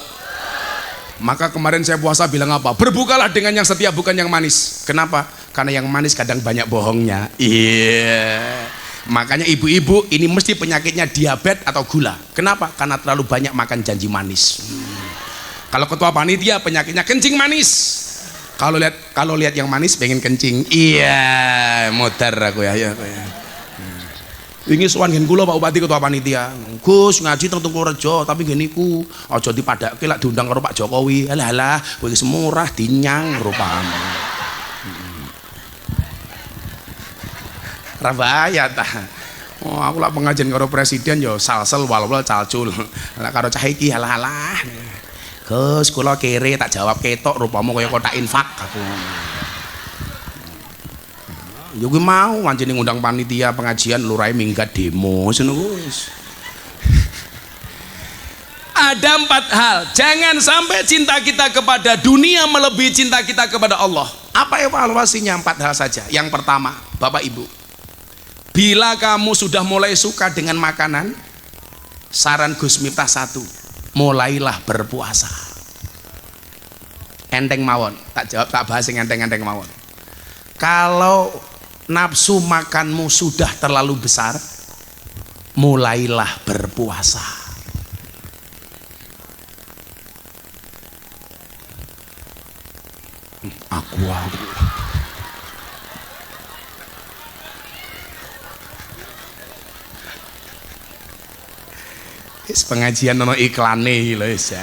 Maka kemarin saya puasa bilang apa? Berbukalah dengan yang setia bukan yang manis. Kenapa? Karena yang manis kadang banyak bohongnya. Iya. Makanya ibu-ibu ini mesti penyakitnya diabetes atau gula. Kenapa? Karena terlalu banyak makan janji manis. Kalau ketua panitia penyakitnya kencing manis. Kalau lihat yang manis pengen kencing. Iya, modar aku ya. Wingi sowan ngen kula Pak Bupati ketua panitia. Gus ngaji teng Purworejo tapi ngene iku aja dipadake lak diundang karo Pak Jokowi. Alah, kowe wis murah dinyang rupane. Ra bahaya ta. Oh, aku lak pengajian karo presiden yo salsel wal-wal calcul. Lak karo cah iki alah. Gus, kula kere tak jawab ketok rupamu kaya kotak infak aku. Ya kuwi mau wancine ngundang panitia pengajian lurahe minggat demo ngono wis. Ada 4 hal. Jangan sampai cinta kita kepada dunia melebihi cinta kita kepada Allah. Apa evaluasinya? 4 hal saja. Yang pertama, Bapak Ibu, bila kamu sudah mulai suka dengan makanan, saran Gus Miftah 1, mulailah berpuasa. Enteng mawon, tak bahas yang enteng-enteng mawon. Kalau nafsu makanmu sudah terlalu besar, mulailah berpuasa. Aku pengajian nono iklane lho ya.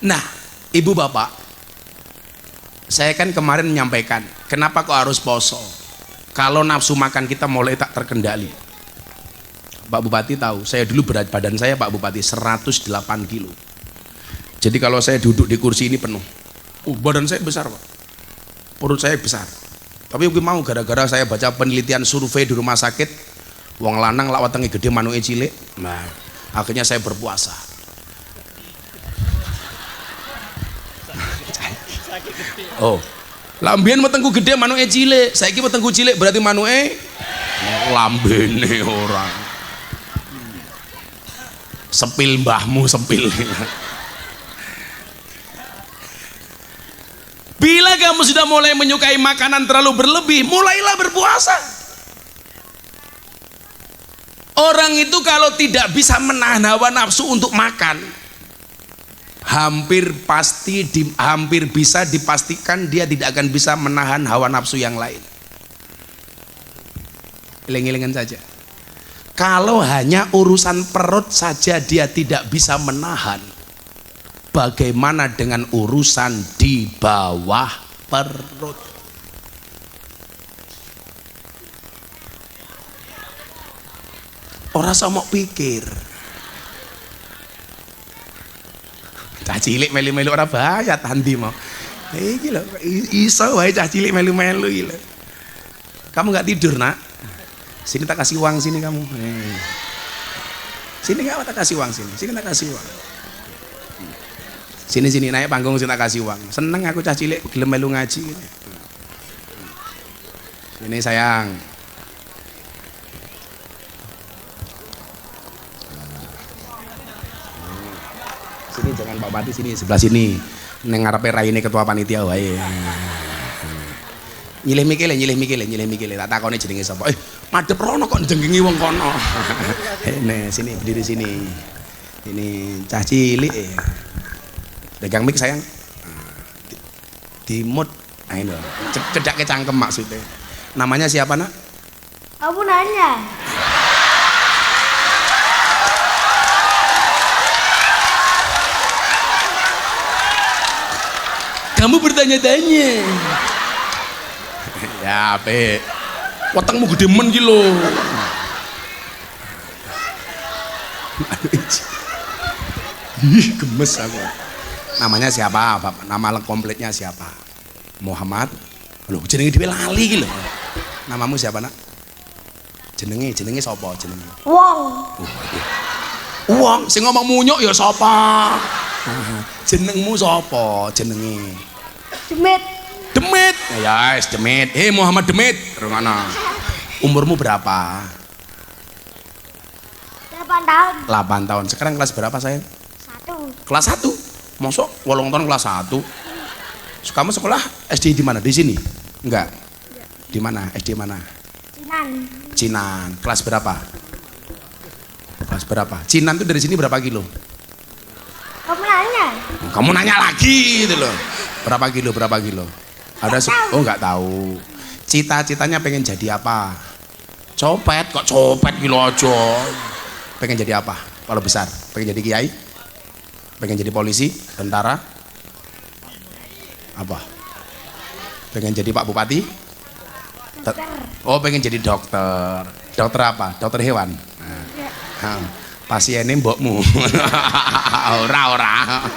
Nah, Ibu Bapak, saya kan kemarin menyampaikan kenapa kok harus poso kalau nafsu makan kita mulai tak terkendali. Pak Bupati tahu, saya dulu berat badan saya Pak Bupati 108 kilo. Jadi kalau saya duduk di kursi ini penuh. Badan saya besar Pak, perut saya besar. Tapi gue mau gara-gara saya baca penelitian survei di rumah sakit, wong lanang lak wetenge gede manuke cilik. Nah, akhirnya saya berpuasa. Oh, lambien wetengku gede manuke cilik. Saiki wetengku cilik berarti manuke lambene orang. Sepil mbahmu sepil. Bila kamu sudah mulai menyukai makanan terlalu berlebih, mulailah berpuasa. Orang itu kalau tidak bisa menahan hawa nafsu untuk makan, hampir bisa dipastikan dia tidak akan bisa menahan hawa nafsu yang lain. Eling-elingan saja. Kalau hanya urusan perut saja dia tidak bisa menahan, bagaimana dengan urusan di bawah perut? Ora sama pikir. Cah cilik melu-melu ora bahaya tandi mau. Iki lho iso wae cah cilik melu-melu iki lho. Kamu nggak tidur, Nak? Sini tak kasih uang sini kamu. Sini nggak tak kasih uang sini. Sini tak kasih uang. Sini naik panggung sini tak kasih uang. Seneng aku cah cilik gelem melu ngaji. Sini sayang. Sini jangan Pak Bupati, sini sebelah sini. Neng ngarepe raine ketua panitia wae. Nyilih mikile tak takone jenenge sapa. Madhep rono kok jenggengi wong kono. Nih, sini berdiri sini. Ini cah cilik. Pegang mic sayang. Dimut. Nah ini cedake cangkem maksudnya. Namanya siapa, Nak? Kamu nanya. Kamu bertanya-tanya. Ya, Pe. Wetengmu gede men ki lho. Ih, gemes aku. Namanya siapa? Nama kompletnya siapa? Muhammad. Loh, jenenge dhewe lali ki lho. Namamu siapa, Nak? Jenenge sapa jenenge? Wong. Wong, sing ngomong munyuk ya sapa? Jenengmu sapa jenenge? Demit. Ya, yes, Demit. Muhammad Demit. Rungana. Umurmu berapa? 8 tahun. 8 tahun. Sekarang kelas berapa, sayang? 1. Kelas 1. Mosok 8 tahun kelas 1. Kamu sekolah SD di mana? Di sini? Enggak. Di mana? SD mana? Cinan. Kelas berapa? Kelas berapa? Cinan itu dari sini berapa kilo? Kamu nanya. Kamu nanya lagi gitu loh. Berapa kilo? Ada oh nggak tahu. Cita-citanya pengen jadi apa? Copet kok copet kilo aja. Pengen jadi apa? Kalau besar, pengen jadi kiai? Pengen jadi polisi, tentara? Apa? Pengen jadi Pak Bupati? Dokter. Oh, pengen jadi dokter. Dokter apa? Dokter hewan. Nah, pasiennya mbokmu. Ora.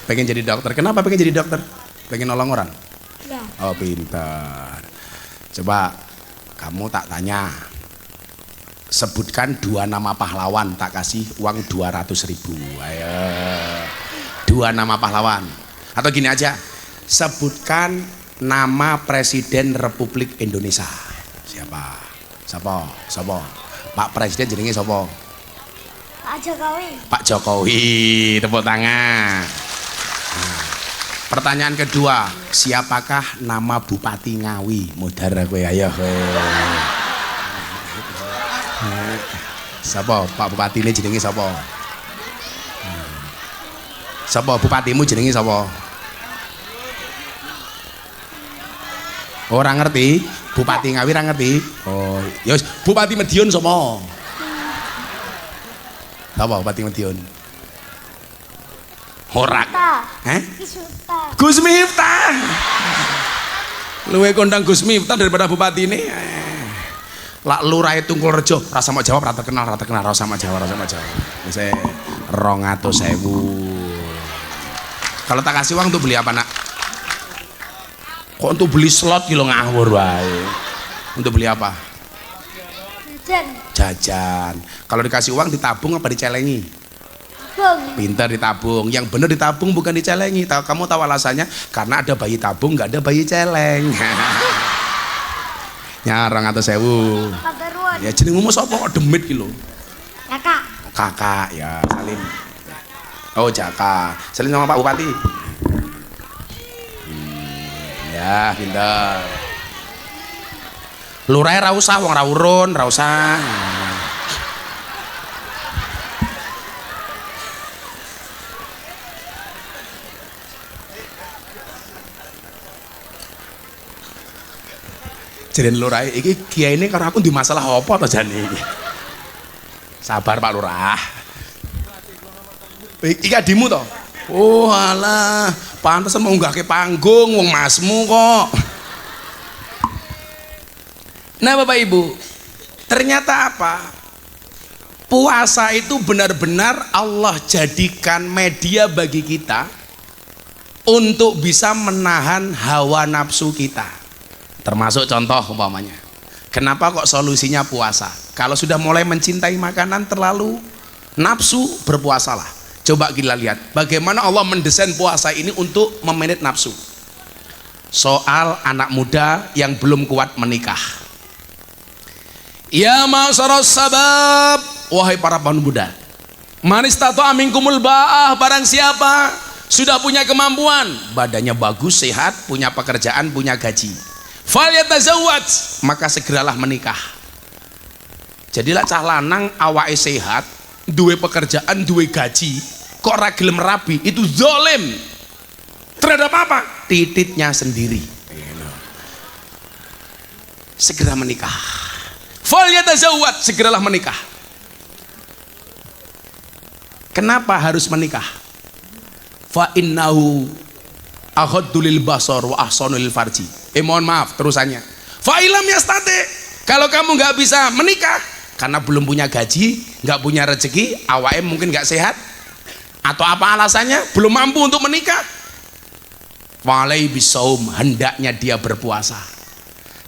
Pengen jadi dokter. Kenapa pengen jadi dokter? Pengen nolong orang? Ya. Oh, pintar. Coba kamu tak tanya. Sebutkan 2 nama pahlawan, tak kasih uang 200.000. Ayo. 2 nama pahlawan. Atau gini aja. Sebutkan nama Presiden Republik Indonesia. Siapa? Pak Presiden jenenge sapa? Pak Jokowi. Tepuk tangan. Nah, pertanyaan kedua, siapakah nama Bupati Ngawi? Mudar kowe, ayo kowe. Sapa Pak Bupati ini jenenge sapa? Sapa bupatimu jenenge sapa? Ora ngerti? Bupati Ngawi ora ngerti? Oh, ya wis Bupati Madiun sapa? Sapa Bupati Madiun? Ora. Gus Miftah. Luwe kondang Gus Miftah daripada bupati ini. Lak Lurahe Tungkulrejo, rasa mau jawab, rasa kenal, rasa mau jawab. Wis 200.000. Kalau tak kasih uang untuk beli apa, Nak? Kok untuk beli slot kilo ngawur wae. Untuk beli apa? Jajan. Kalau dikasih uang ditabung apa dicelengi? Pintar ditabung. Yang benar ditabung bukan dicelengi. Kamu tahu alasannya? Karena ada bayi tabung, nggak ada bayi celeng. Nyarang atau sewu. Ya jenengmu sapa kok Demit ki lho. Kakak ya, salim. Oh, Jaka. Salim sama Pak Bupati. Ya, pinter. Lurahe ra usah wong ra urun, ra usah. Jaren lurahe iki kiyaine karo aku di masalah apa to jane iki. Sabar Pak Lurah. Iki adimu to? Oh alah, pantesan mau nggak ke panggung wong masmu kok. Nah Bapak Ibu, ternyata apa? Puasa itu benar-benar Allah jadikan media bagi kita untuk bisa menahan hawa nafsu kita. Termasuk contoh umpamanya, kenapa kok solusinya puasa? Kalau sudah mulai mencintai makanan terlalu nafsu, berpuasalah. Coba kita lihat bagaimana Allah mendesain puasa ini untuk memanage nafsu. Soal anak muda yang belum kuat menikah. Ya ma'syaras sabab, wahai para pemuda, man istata'a minkumul ba'ah, barang siapa sudah punya kemampuan, badannya bagus, sehat, punya pekerjaan, punya gaji, falyatazawwaj, maka segeralah menikah. Jadilah cah lanang awake sehat, duwe pekerjaan, duwe gaji, kok ra gelem rabi, itu zalim terhadap apa? Tititnya sendiri. Segera menikah. Falyatazawwaj, segeralah menikah. Kenapa harus menikah? Fa innahu aghaddu lil basar wa ahsanu lil farji. Mohon maaf terusannya. Fa ilam yastate, kalau kamu nggak bisa menikah karena belum punya gaji, nggak punya rezeki, awake mungkin nggak sehat, atau apa alasannya belum mampu untuk menikah, walai bisaum, hendaknya dia berpuasa.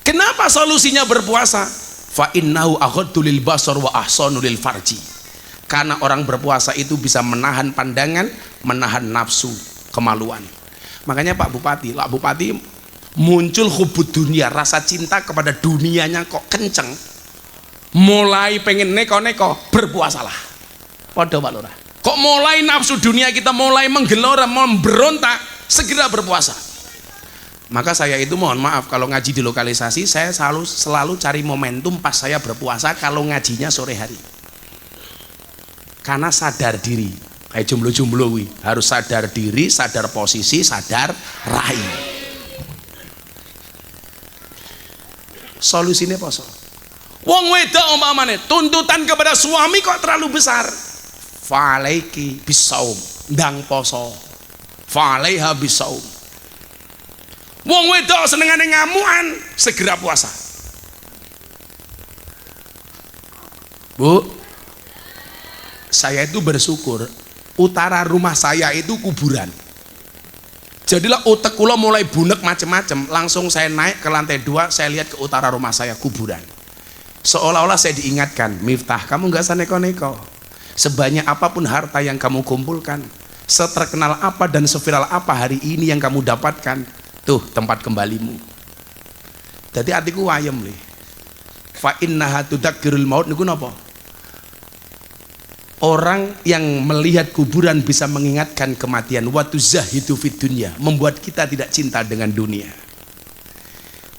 Kenapa solusinya berpuasa? Fa innahu aghaddu lil basar wa ahsanu lil farji. Karena orang berpuasa itu bisa menahan pandangan, menahan nafsu, kemaluan. Makanya Pak Bupati muncul hubud dunia, rasa cinta kepada dunianya kok kenceng, mulai pengen neko-neko, berpuasalah. Podo Pak Lurah. Kok mulai nafsu dunia kita mulai menggelora, memberontak, segera berpuasa. Maka saya itu mohon maaf kalau ngaji di lokalisasi, saya selalu cari momentum pas saya berpuasa kalau ngajinya sore hari. Karena sadar diri, kayak jomblo-jomblo harus sadar diri, sadar posisi, sadar rai. Solusinya poso. Wong wedok umpamane tuntutan kepada suami kok terlalu besar. Falaiki bisaum, ndang poso. Falaiha bisaum. Wong wedok senengane ngamuan, segera puasa. Bu, saya itu bersyukur utara rumah saya itu kuburan. Jadilah utek kula mulai bunek macem-macem, langsung saya naik ke lantai 2, saya lihat ke utara rumah saya kuburan. Seolah-olah saya diingatkan, Miftah, kamu nggak usah neko-neko. Sebanyak apapun harta yang kamu kumpulkan, seterkenal apa dan seviral apa hari ini yang kamu dapatkan, tuh tempat kembalimu. Jadi hatiku wayem nih. Fa innaha tudzakirul maut niku napa? Orang yang melihat kuburan bisa mengingatkan kematian. Wa tuzahidu fid dunya, membuat kita tidak cinta dengan dunia.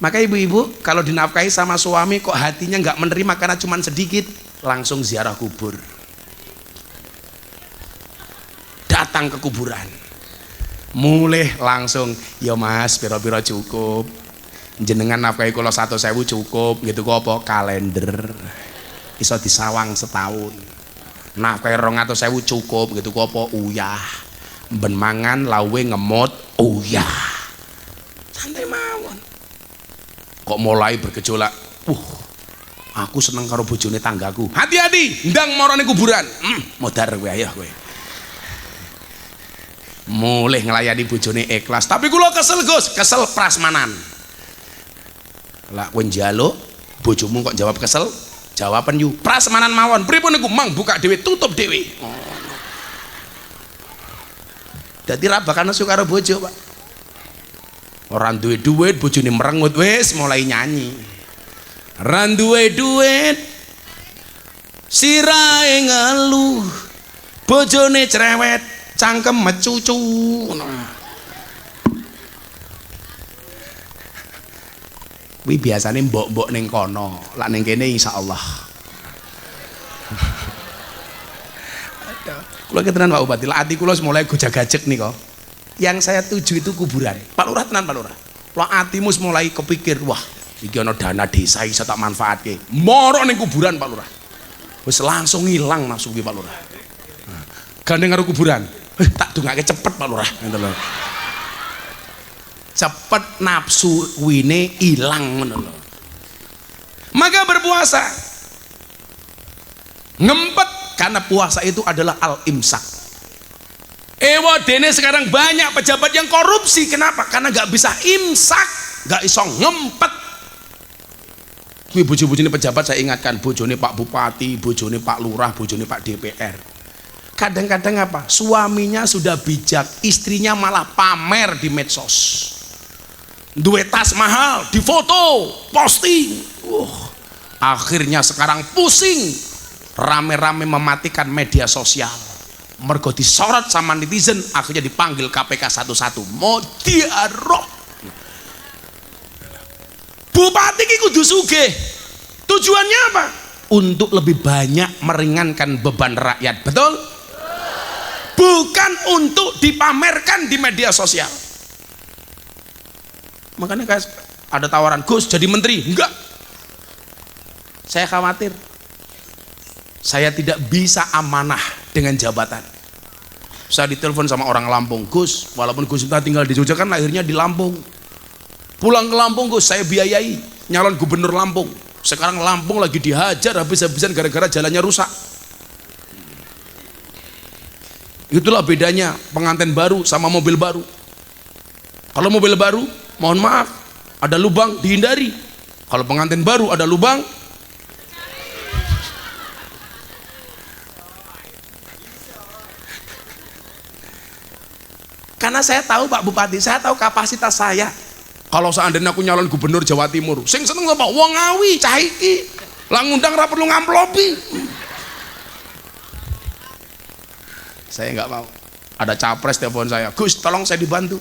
Maka ibu-ibu kalau dinafkahi sama suami kok hatinya nggak menerima karena cuma sedikit, langsung ziarah kubur. Datang ke kuburan. Mulai langsung, ya mas, piro-piro cukup, jenengan nafkahi kula 100.000 cukup, gitu kok apa kalender, iso disawang setahun. Nafkahi 200.000 cukup, gitu kok apa uyah, ben mangan lawe ngemot uyah, santai mawon. Kok mulai bergejolak, aku seneng karo bojone tanggaku, hati-hati, ndang marane kuburan, modar kowe ayo kowe. Mulai ngelayani bojone ikhlas, tapi kula kesel Gus, kesel prasmanan. Lah kowe njaluk bojomu kok jawab kesel, jawaban yu prasmanan mawon. Pripun niku mang buka dhewe tutup dhewe. Dadi ra bakal nesu karo bojo, Pak. Ora duwe duit, bojone merengut wis mulai nyanyi. Ra duwe duit, sirahe ngeluh, bojone cerewet, cangkem mecucu. Kuwi biasane mbok-mbok ning kono, lak ning kene insyaallah. Kula ketenan Pak Bupati, lak ati kula mulai gojag-gajeg nika. Yang saya tuju itu kuburan. Pak Lurah tenan Pak Lurah. Lak atimu mulai kepikir, wah, iki ana dana desa iso tak manfaatke. Moro ning kuburan Pak Lurah. Wis langsung ilang nafsu ki Pak Lurah. Gandeng karo kuburan. Tak dongake cepet Pak Lurah, ngoten lho. Cepet nafsu wine hilang ngono lho. Maka berpuasa ngempet, karena puasa itu adalah al-imsak. Dene sekarang banyak pejabat yang korupsi. Kenapa? Karena nggak bisa imsak, nggak iso ngempet. Kuwi bojo-bojone pejabat saya ingatkan, bojone Pak Bupati, bojone Pak Lurah, bojone Pak DPR. Kadang-kadang apa? Suaminya sudah bijak, istrinya malah pamer di medsos. Duwe tas mahal, difoto, posting. Akhirnya sekarang pusing, rame-rame mematikan media sosial. Mergo disorot sama netizen, akhirnya dipanggil KPK satu-satu. Mau diarok. Bupati ki kudu sugih. Tujuannya apa? Untuk lebih banyak meringankan beban rakyat. Betul? Bukan untuk dipamerkan di media sosial. Makanya guys, ada tawaran, Gus jadi menteri. Enggak, saya khawatir saya tidak bisa amanah dengan jabatan. Saya ditelepon sama orang Lampung, Gus, walaupun Gus kita tinggal di Jogja kan lahirnya di Lampung, pulang ke Lampung Gus, saya biayai nyalon gubernur Lampung. Sekarang Lampung lagi dihajar habis-habisan gara-gara jalannya rusak. Itulah bedanya pengantin baru sama mobil baru. Kalau mobil baru, mohon maaf, ada lubang dihindari. Kalau pengantin baru ada lubang, karena saya tahu Pak Bupati, saya tahu kapasitas saya. Kalau seandainya aku nyalon gubernur Jawa Timur, sing seneng apa? Wong Ngawi, cah iki. Lah ngundang ra perlu ngamplopi. Saya nggak mau. Ada capres telepon saya, Gus tolong saya dibantu.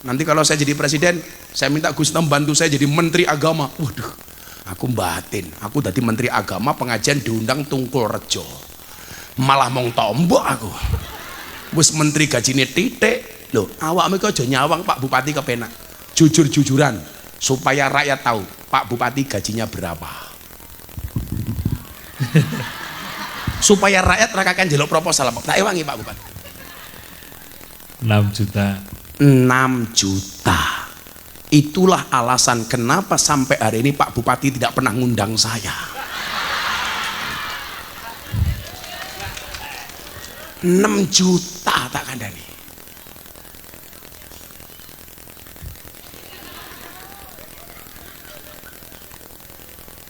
Nanti kalau saya jadi presiden, saya minta Gus membantu saya jadi menteri agama. Waduh, aku batin. Aku tadi menteri agama, pengajian diundang Tungkul Rejo. Malah mong tombok aku. Wis menteri gajine titik. Loh, awakmu kok aja nyawang Pak Bupati kepenak. Jujur-jujuran supaya rakyat tahu Pak Bupati gajinya berapa. Supaya rakyat rakakan jeluk proposal apa? Tak ewangi Pak Bupati. 6 juta. 6 juta. Itulah alasan kenapa sampai hari ini Pak Bupati tidak pernah ngundang saya. 6 juta tak kandani.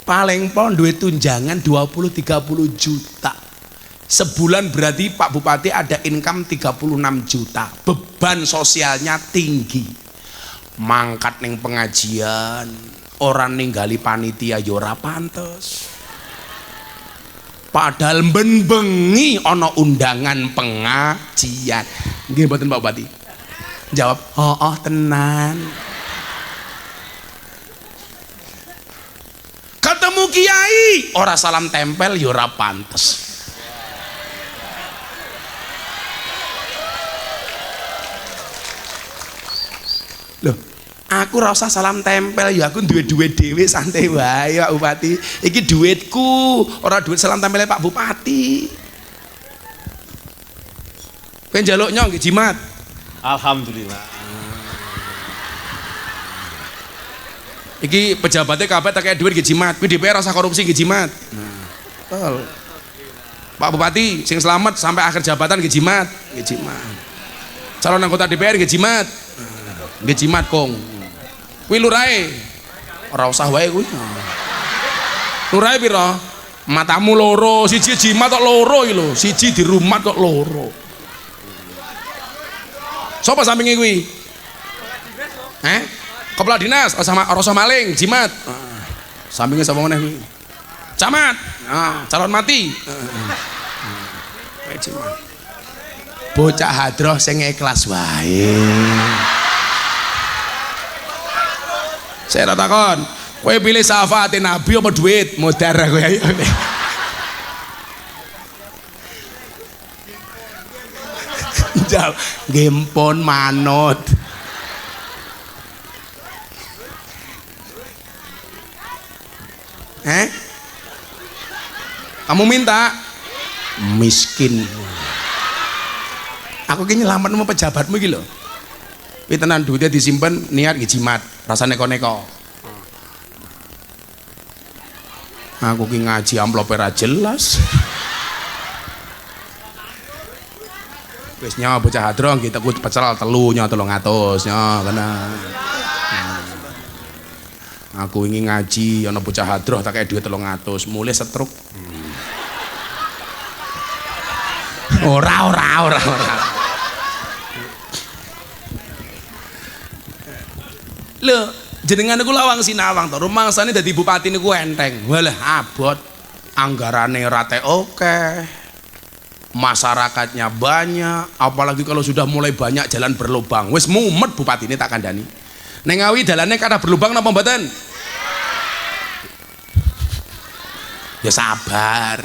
Paling pon duit tunjangan 20-30 juta. Sebulan berarti Pak Bupati ada income 36 juta. Beban sosialnya tinggi. Mangkat ning pengajian, orang ninggali panitia yo ora pantes. Padahal ben bengi ana undangan pengajian. Nggih mboten Pak Bupati? Jawab, "Oh, tenan." Ketemu kiai, ora salam tempel yo ora pantes. Loh, aku rasa salam tempel ya, aku duit-duit dewe santai wae Pak Bupati. Iki duitku, ora duit salam tempelnya Pak Bupati. Kowe njaluk nyong nggih jimat. Alhamdulillah. Iki pejabatnya kabeh tak kayak duit nggih jimat. Kuwi DPR rasa korupsi nggih jimat. Betul. Pak Bupati sing selamat sampai akhir jabatan nggih jimat, nggih jimat. Calon anggota DPR nggih jimat. Nggih jimat kong. Kuwi lurahe. Ora usah wae kuwi. Lurahe pira? Matamu loro, siji jimat kok loro iki lho. Siji di rumah kok loro. Sopo sampinge kuwi? Kepala dinas, ora usah maling, jimat. Sampinge sapa meneh kuwi? Camat, calon mati. Bocah hadroh sing ikhlas wae. Saya takon, kowe pilih syafaate Nabi apa duit? Modar kowe ayo. Jal, gempon manut. Kamu minta miskin. Aku ki nyelamet sama pejabatmu iki lho. Kuwi tenan duitnya disimpen niat jimat, rasa neko-neko. Aku ki ngaji amplop ora jelas. Wis nyawa bocah hadro kita ku pecel telu nyawa 300 nyawa bener. Aku ingin ngaji ana bocah hadroh tak kayak duit 300 mulai setruk. Ora. Lho, jenengan niku lawang sinawang to. Rumangsane dadi bupati niku enteng. Walah abot. Anggarane rate oke. Masyarakatnya banyak, apalagi kalau sudah mulai banyak jalan berlubang. Wis mumet bupati ini tak kandhani. Ning Ngawi dalane kathah berlubang napa mboten? Ya sabar.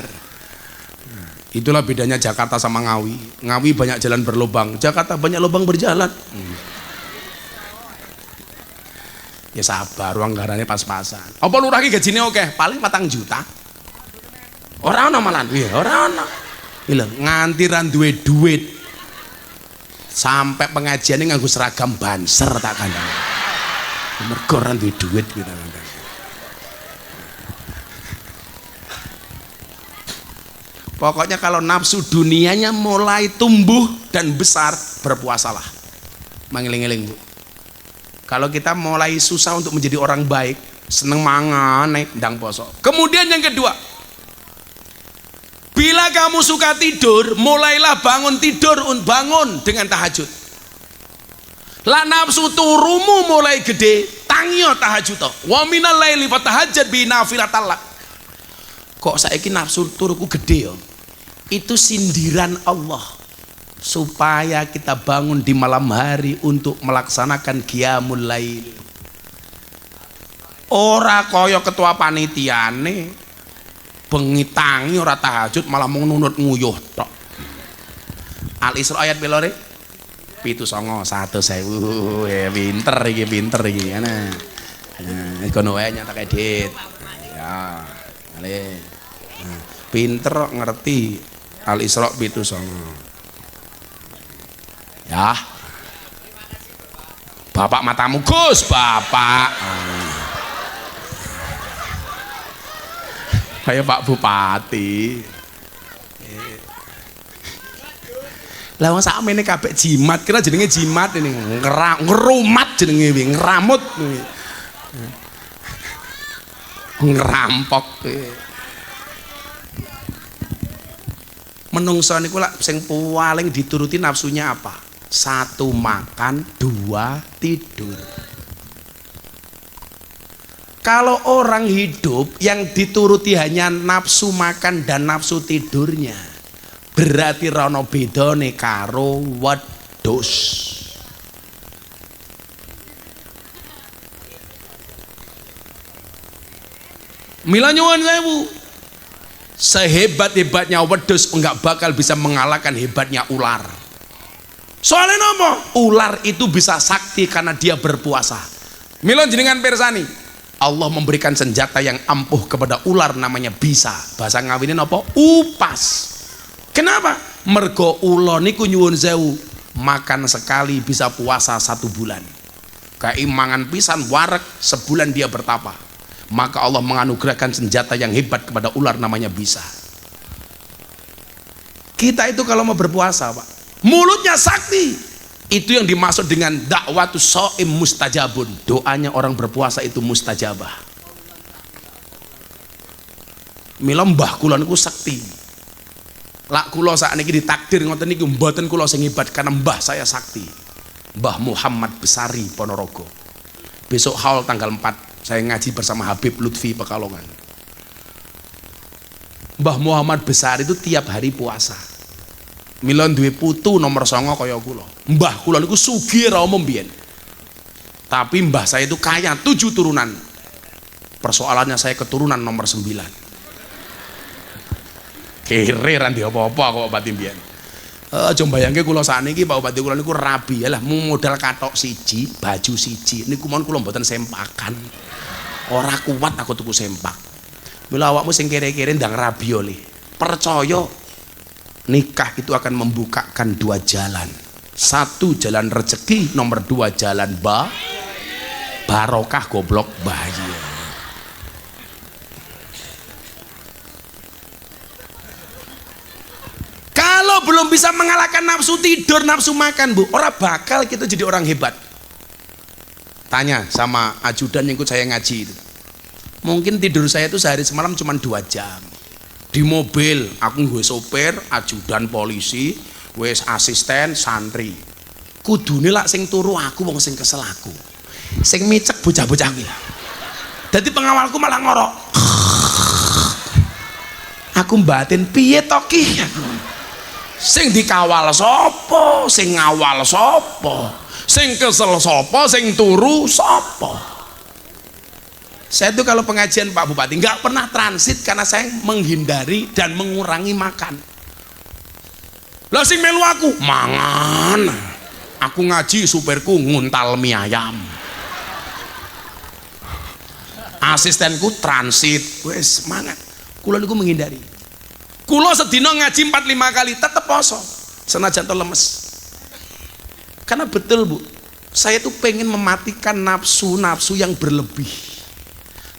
Itulah bedanya Jakarta sama Ngawi. Ngawi banyak jalan berlubang, Jakarta banyak lubang berjalan. Ya sabar, anggarannya pas-pasan. Apa lurah iki gajine oke? Paling 4 juta. Ora ana malan. Iya, ora ana. Lho, nganti ra duwe duit. Sampai pengajiane nganggo seragam banser tak kandhani. Mergo ra duwe duit gitu. Pokoknya kalau nafsu dunianya mulai tumbuh dan besar, berpuasalah. Mangeling-eling Bu. Kalau kita mulai susah untuk menjadi orang baik, seneng mangan, ndang poso. Kemudian yang kedua, bila kamu suka tidur, mulailah bangun dengan tahajud. La nafsu turumu mulai gede, tangio tahajud. Wa minal laili fatahajjad bi nafilatallah. Kok saiki nafsu turuku gede ya? Itu sindiran Allah supaya kita bangun di malam hari untuk melaksanakan qiyamul lail. Ora kaya ketua panitiane bengi tangi ora tahajud malah mau nunut nguyuh tok. Al-Isra ayat piro rek? 709 1.000. Ya pinter iki ana. Nah, kono wae nyatak edit. Ya, ale. Pinter ngerti Al-Isra 709. Ya. Bapak matamu Gus, Bapak. Kayak Pak Bupati. Lah wong sakmene kabeh jimat, kira jenenge jimat ini ngerumat jenenge iki, ngeramut. Ngerampok. Menungso niku lak sing paling dituruti nafsunya apa? 1 makan, 2 tidur. Kalau orang hidup yang dituruti hanya nafsu makan dan nafsu tidurnya, berarti rono bedane karo wedhus. Mila nyuwun sewu. Sehebat-hebatnya wedhus enggak bakal bisa mengalahkan hebatnya ular. Soalnya nopo? Ular itu bisa sakti karena dia berpuasa. Mila jenengan pirsani, Allah memberikan senjata yang ampuh kepada ular namanya bisa. Bahasa ngawine nopo? Upas. Kenapa? Mergo ulo niku nyuwun sewu, makan sekali bisa puasa 1 bulan. Keimangan pisan warek sebulan dia bertapa. Maka Allah menganugerahkan senjata yang hebat kepada ular namanya bisa. Kita itu kalau mau berpuasa Pak, mulutnya sakti. Itu yang dimaksud dengan dakwatu shaim mustajabun. Doanya orang berpuasa itu mustajabah. Mila mbah kula niku sakti. Lak kula sakniki ditakdir ngoten niki mboten kula sing hebat karena mbah saya sakti. Mbah Muhammad Besari Ponorogo. Besok haul tanggal 4 saya ngaji bersama Habib Lutfi Pekalongan. Mbah Muhammad besar itu tiap hari puasa. Mila duwe putu nomor 9 kaya kula. Mbah kula niku sugih ra umum biyen. Tapi mbah saya itu kaya 7 turunan. Persoalannya saya keturunan nomor 9. Kere ra ndek apa-apa kok Bupati mbiyen. Aja mbayangke kula sakniki Pak Bupati kula niku rabi lah modal katok siji, baju siji. Niku mon kula mboten sempakan. Ora kuat aku tuku sempak. Mila awakmu sing kere-kere ndang rabi oleh. Percaya nikah itu akan membukakan 2 jalan. 1 jalan rezeki, nomor 2 jalan barokah goblok bahagia. Kalau belum bisa mengalahkan nafsu tidur, nafsu makan, Bu, ora bakal kita jadi orang hebat. Tanya sama ajudan yang ikut saya ngaji itu. Mungkin tidur saya itu sehari semalam cuma 2 jam. Di mobil aku gue sopir, ajudan polisi, wes asisten santri. Kudune lak sing turu aku wong sing kesel aku. Sing micek bocah-bocah kuwi. Dadi pengawalku malah ngorok. Aku batin piye to ki? Sing dikawal sapa? Sing ngawal sapa? Sing kesel sapa? Sing turu sapa? Saya itu kalau pengajian Pak Bupati nggak pernah transit karena saya menghindari dan mengurangi makan. Lah sing melu aku mangan. Aku ngaji supirku nguntal mie ayam. Asistenku transit, wes semangat. Kula niku menghindari. Kula sedina ngaji 4-5 kali tetep poso. Senajan to lemes. Karena betul Bu, saya tuh pengen mematikan nafsu-nafsu yang berlebih.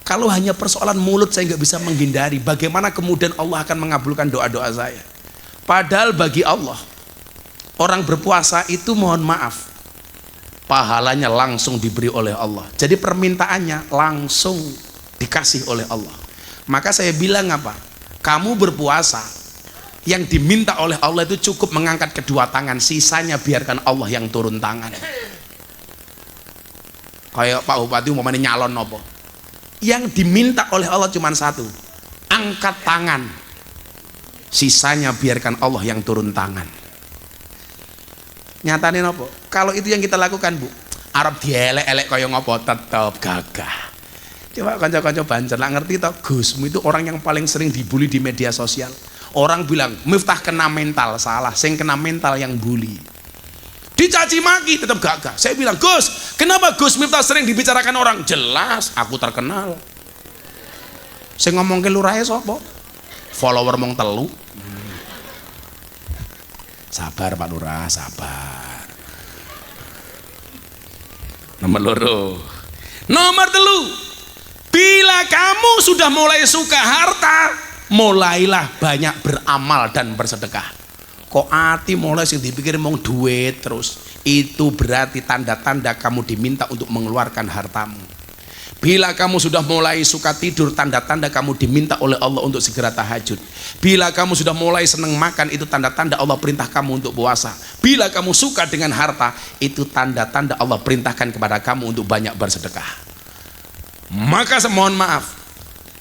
Kalau hanya persoalan mulut saya nggak bisa menghindari, bagaimana kemudian Allah akan mengabulkan doa-doa saya? Padahal bagi Allah, orang berpuasa itu mohon maaf, pahalanya langsung diberi oleh Allah. Jadi permintaannya langsung dikasih oleh Allah. Maka saya bilang apa? Kamu berpuasa, yang diminta oleh Allah itu cukup mengangkat kedua tangan, sisanya biarkan Allah yang turun tangan. Kayak Pak Bupati umpamanya nyalon nopo. Yang diminta oleh Allah cuma 1, angkat tangan, sisanya biarkan Allah yang turun tangan. Nyatane nopo? Kalau itu yang kita lakukan Bu, Arab dielek-elek kaya ngopo tetap gagah. Coba kanca-kanca Banjar lah ngerti toh, Gusmu itu orang yang paling sering dibully di media sosial. Orang bilang Miftah kena mental, salah, sing kena mental yang bully. Dicaci maki tetap gagah. Saya bilang, Gus, kenapa Gus Miftah sering dibicarakan orang? Jelas aku terkenal. Saya ngomong ke lurahe sapa? Follower mong 3. Sabar Pak Lurah, sabar. Nomor 2. Nomor 3. Bila kamu sudah mulai suka harta, mulailah banyak beramal dan bersedekah. Kok ati mulai sing dipikir mong duit terus, itu berarti tanda-tanda kamu diminta untuk mengeluarkan hartamu. Bila kamu sudah mulai suka tidur, tanda-tanda kamu diminta oleh Allah untuk segera tahajud. Bila kamu sudah mulai senang makan, itu tanda-tanda Allah perintah kamu untuk puasa. Bila kamu suka dengan harta, itu tanda-tanda Allah perintahkan kepada kamu untuk banyak bersedekah. Maka mohon maaf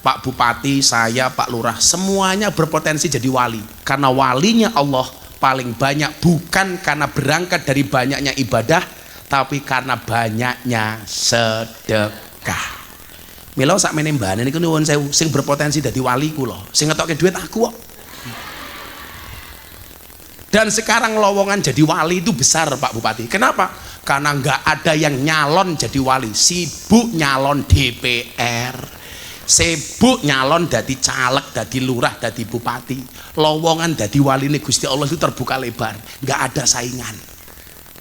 Pak Bupati, saya, Pak Lurah, semuanya berpotensi jadi wali. Karena walinya Allah paling banyak bukan karena berangkat dari banyaknya ibadah, tapi karena banyaknya sedekah. Mila sakmene mbane niku nuwun sewu sing berpotensi dadi wali kula, sing ngetokke duit aku kok. Dan sekarang lowongan jadi wali itu besar Pak Bupati. Kenapa? Karena nggak ada yang nyalon jadi wali, sibuk nyalon DPR. Sibuk nyalon dadi caleg, dadi lurah, dadi bupati. Lowongan dadi wali ini Gusti Allah itu terbuka lebar, nggak ada saingan.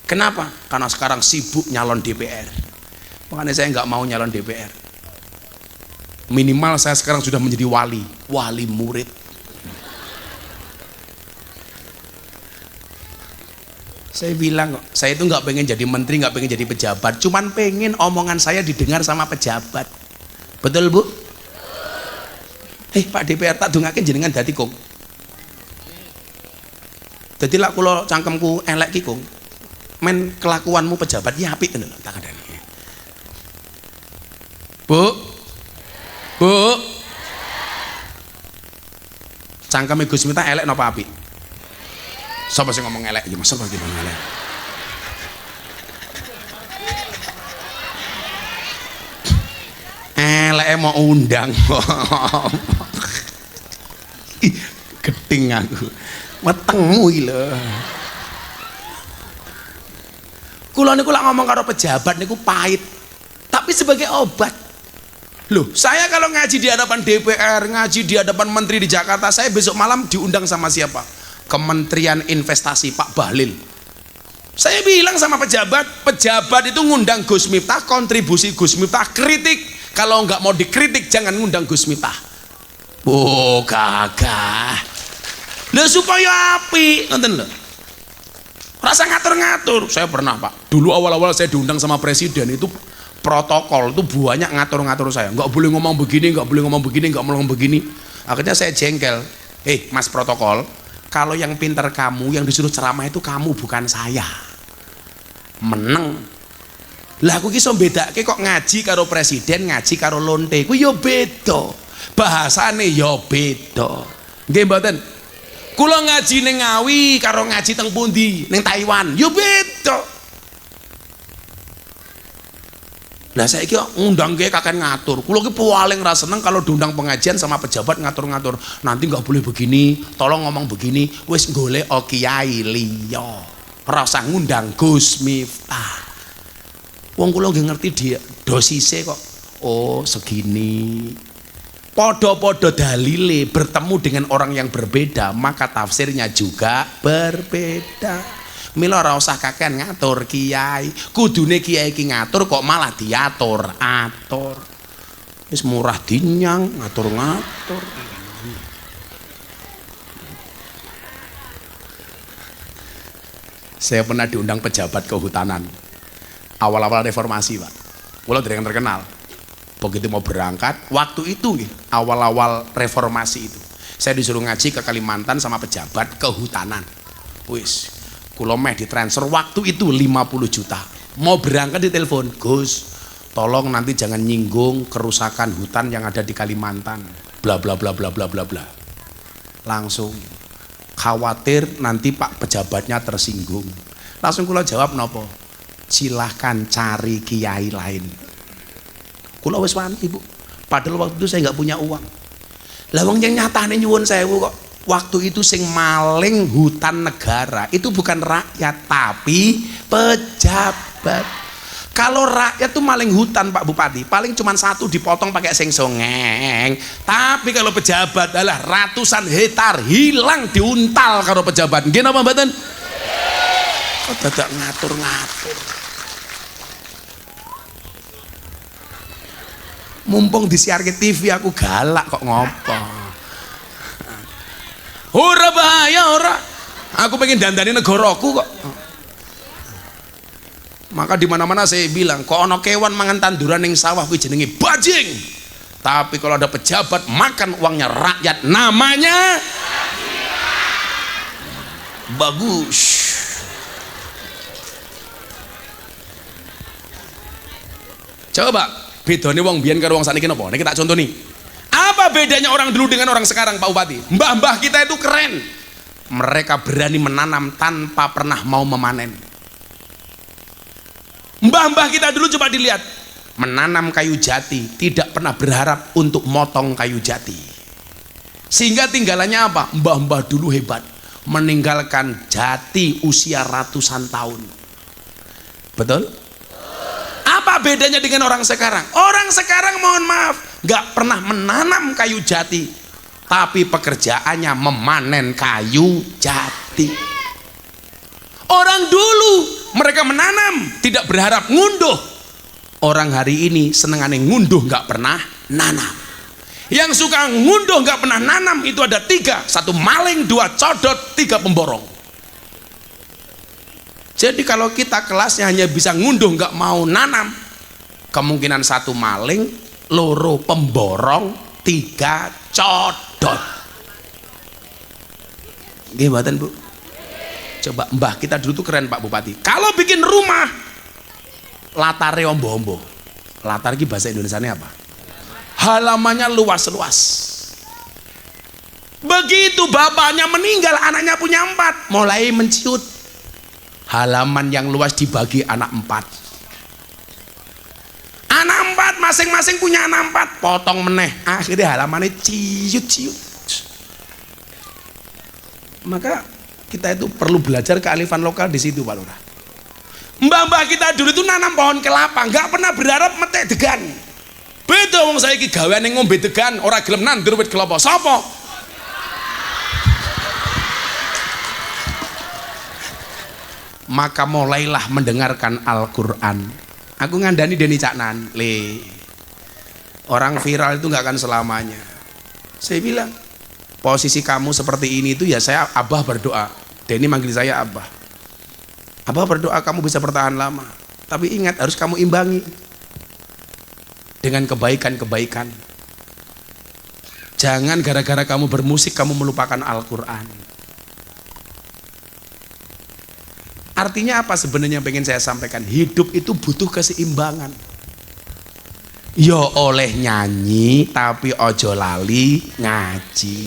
Kenapa? Karena sekarang sibuk nyalon DPR. Makanya saya nggak mau nyalon DPR. Minimal saya sekarang sudah menjadi wali murid. Saya bilang kok, saya itu nggak pengen jadi menteri, nggak pengen jadi pejabat, cuman pengen omongan saya didengar sama pejabat. Betul Bu? Pak DPR tak dongake jenengan dadi Kong. Dadi lak kula cangkemku elek ki Kong. Men kelakuanmu pejabat ya apik ngono lho tak kandhani. Bu. Cangkeme Gus Miftah elek napa apik? Sapa sing ngomong elek iki? Mas sapa iki ngomong elek? Elek mau undang. Ih, geding aku. Wetengmu iki lho. Kula niku lak ngomong karo pejabat niku pahit. Tapi sebagai obat. Loh, saya kalau ngaji di hadapan DPR, ngaji di hadapan menteri di Jakarta, saya besok malam diundang sama siapa? Kementerian Investasi Pak Bahlil. Saya bilang sama pejabat itu ngundang Gus Miftah, kontribusi Gus Miftah kritik. Kalau nggak mau dikritik jangan ngundang Gus Miftah. Oh, gagah. Lah supaya api, nonton lho. Rasa ngatur-ngatur. Saya pernah, Pak. Dulu awal-awal saya diundang sama presiden itu protokol itu banyak ngatur-ngatur saya, nggak boleh ngomong begini, nggak boleh ngomong begini, nggak boleh ngomong begini. Akhirnya saya jengkel. Mas protokol, kalau yang pintar kamu, yang disuruh ceramah itu kamu, bukan saya. Meneng. Lah aku ki iso bedake kok ngaji karo presiden, ngaji karo lonte. Ku yo beda. Bahasane yo beda. Nggih mboten? Kula ngaji ning Ngawi karo ngaji teng pundi? Ning Taiwan. Yo beda. Lah saya kira ngundang kayak kakek ngatur. Kulo ki paling ra seneng kalau diundang pengajian sama pejabat ngatur-ngatur. Nanti nggak boleh begini, tolong ngomong begini. Wis golek kiai liya. Ora usah ngundang Gus Miftah. Wong kulo nggih ngerti dia dosise kok. Oh, segini. Podo-podo dalile bertemu dengan orang yang berbeda, maka tafsirnya juga berbeda. Mila ora usah kakean ngatur kiai. Kudune kiai ki ngatur kok malah diatur-atur. Wis murah dinyang ngatur-ngatur. Saya pernah diundang pejabat kehutanan. Awal-awal reformasi, Pak. Kula dereng terkenal. Begitu mau berangkat, waktu itu awal-awal reformasi itu. Saya disuruh ngaji ke Kalimantan sama pejabat kehutanan. Wis kulo meh ditransfer waktu itu 50 juta. Mau berangkat di telepon, Gus, tolong nanti jangan nyinggung kerusakan hutan yang ada di Kalimantan. Bla bla bla bla bla bla bla. Langsung khawatir nanti Pak pejabatnya tersinggung. Langsung kulo jawab nopo? Silahkan cari kiai lain. Kulo wis wani, Bu. Padahal waktu itu saya nggak punya uang. Lah wong yang nyatane nyuwun sewu kok. Waktu itu sing maling hutan negara itu bukan rakyat tapi pejabat. Kalau rakyat tuh maling hutan, Pak Bupati, paling cuma satu dipotong pakai sengsongeng. Tapi kalau pejabat adalah ratusan hektar hilang diuntal karo pejabat. Nggih napa mboten? Kok dadak ngatur-ngatur. Mumpung disiarke TV aku galak kok ngopo. Ora bahaya ora. Aku pengen dandani negaraku kok. Maka di mana-mana saya bilang, kok ono kewan mangan tanduran ning sawah kuwi jenenge bajing. Tapi kalau ada pejabat makan uangnya rakyat namanya bagus. Coba bedane wong biyen karo wong sakniki napa? Nek tak contoh nih. Apa bedanya orang dulu dengan orang sekarang, Pak Bupati? Mbah-mbah kita itu keren. Mereka berani menanam tanpa pernah mau memanen. Mbah-mbah kita dulu coba dilihat, menanam kayu jati, tidak pernah berharap untuk motong kayu jati. Sehingga tinggalannya apa? Mbah-mbah dulu hebat, meninggalkan jati usia ratusan tahun. Betul? Apa bedanya dengan orang sekarang? Orang sekarang mohon maaf, gak pernah menanam kayu jati, tapi pekerjaannya memanen kayu jati. Orang dulu mereka menanam, tidak berharap ngunduh. Orang hari ini senengane ngunduh, gak pernah nanam. Yang suka ngunduh gak pernah nanam itu ada 3, 1 maling, 2 codot, 3 pemborong. Jadi kalau kita kelasnya hanya bisa ngunduh nggak mau nanam, kemungkinan 1 maling, 2 pemborong, 3 codot. Gimana Bu? Coba mbah kita dulu tuh keren Pak Bupati. Kalau bikin rumah, latarnya ombo-ombo. Latar ini bahasa Indonesianya apa? Halamannya luas-luas. Begitu bapaknya meninggal, anaknya punya 4, mulai menciut. Halaman yang luas dibagi anak 4. Anak 4, masing-masing punya anak 4, potong meneh. Akhirnya halamannya ciut-ciut. Maka kita itu perlu belajar kearifan lokal di situ, Pak Lurah. Mbah-mbah kita dulu itu nanam pohon kelapa, nggak pernah berharap metek degan. Beda wong saiki gaweane ngombe degan, ora gelem nandur wit kelapa. Sapa? Maka mulailah mendengarkan Al-Quran. Aku ngandani Deni Caknan, le, orang viral itu nggak akan selamanya. Saya bilang, posisi kamu seperti ini itu ya saya Abah berdoa. Deni manggil saya Abah. Abah berdoa kamu bisa bertahan lama. Tapi ingat harus kamu imbangi dengan kebaikan-kebaikan. Jangan gara-gara kamu bermusik kamu melupakan Al-Quran. Artinya apa sebenarnya yang pengen saya sampaikan? Hidup itu butuh keseimbangan. Yo oleh nyanyi tapi ojo lali ngaji.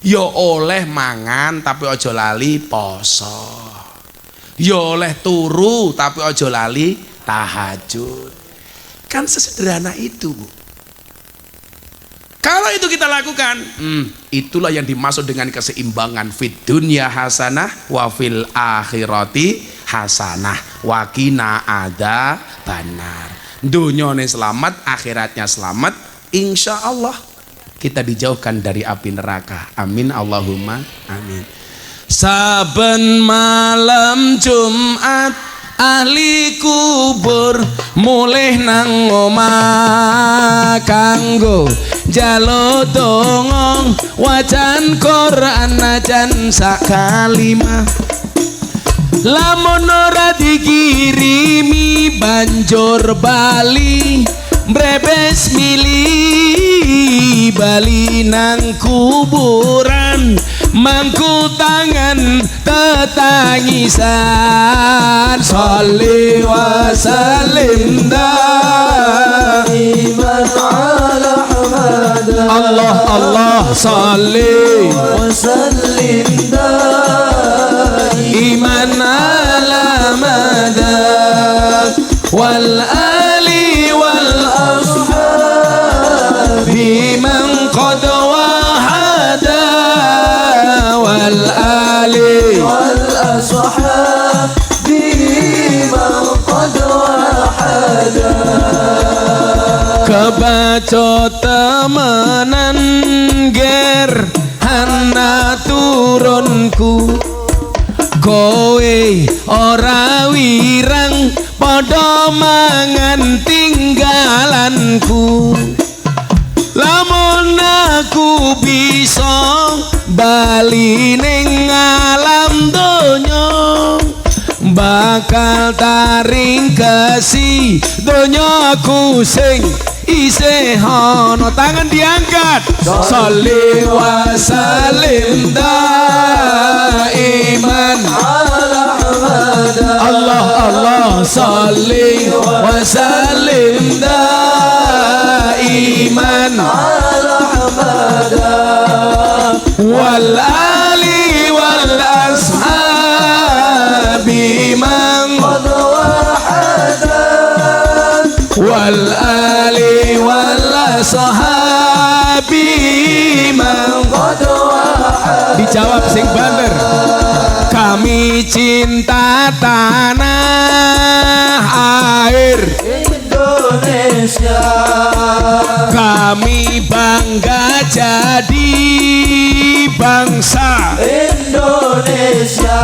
Yo oleh mangan tapi ojo lali poso. Yo oleh turu tapi ojo lali tahajud. Kan sesederhana itu, Bu. Kalau itu kita lakukan, itulah yang dimaksud dengan keseimbangan. Fid dunya hasanah wa fil akhirati hasanah wa qina adzabannar. Dunyane selamat, akhiratnya selamat, insya Allah kita dijauhkan dari api neraka. Amin Allahumma amin. Saben malam Jumat ahli kubur mulih nang omah kanggo jalo dongong wajan Quran najan sak kalimah. Lamun ora dikirimi banjur bali mbrebes mili bali nang kuburan mangku tangan tetangisan. Sholli wa sallim daiman ala Muhammad. Allah Allah sholli wa sallim daiman ala madad wal ali wal ashabi man qad wahada wal ali wal ashabi man qad wahada. Kebaca temenan ger hana turunku, kowe ora wirang padha mangan tinggalanku. Lamun aku bisa bali ning alam donya bakal taring kesi donyaku sing isih ana. Tangan diangkat. Sholli wa sallim daiman ala Muhammad. Allah Allah sholli wa sallim daiman ala Muhammad wal ali wal ashabi man qad wahada wal ali wal ashabi man qad wahada. Dijawab sing banter. Kami cinta tanah air Indonesia, kami bangga jadi bangsa Indonesia.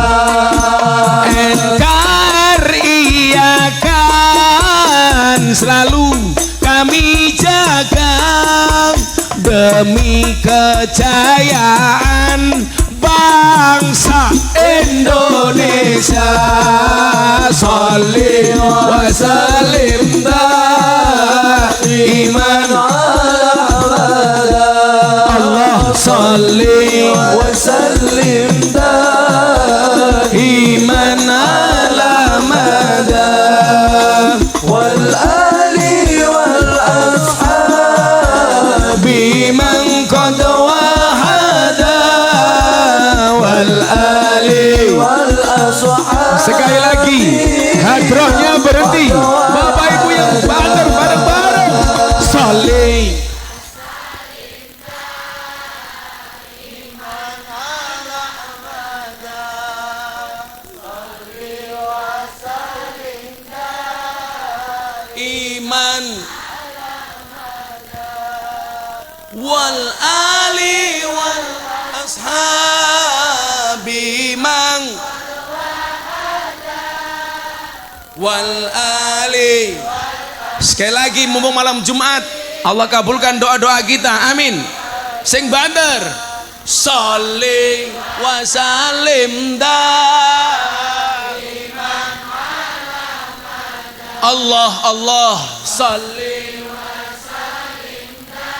NKRI akan selalu kami jaga demi kejayaan bangsa Indonesia. Sholli wa sallim daiman ala Muhammad. Allah sholli wa sallim daiman ala Muhammad wal ali wal ashabi man qad wal ali wal ashabi mang wal ali. Sekali lagi mumpung malam Jumat, Allah kabulkan doa-doa kita, amin. Sing banter sholli wa sallim daiman Allah Allah sholli wa sallim daiman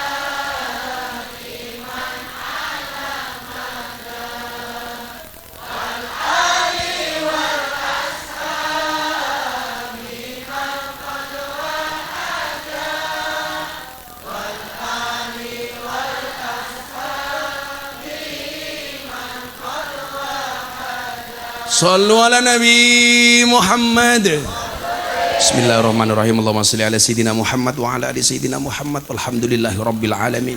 wal ali wal ashabi man qad wahada wal ali wal Sallu ala Nabi Muhammad. Bismillahirrahmanirrahim. Allahumma salli ala Sayyidina Muhammad wa ala ali Sayyidina Muhammad. Walhamdulillahi Rabbil Alamin.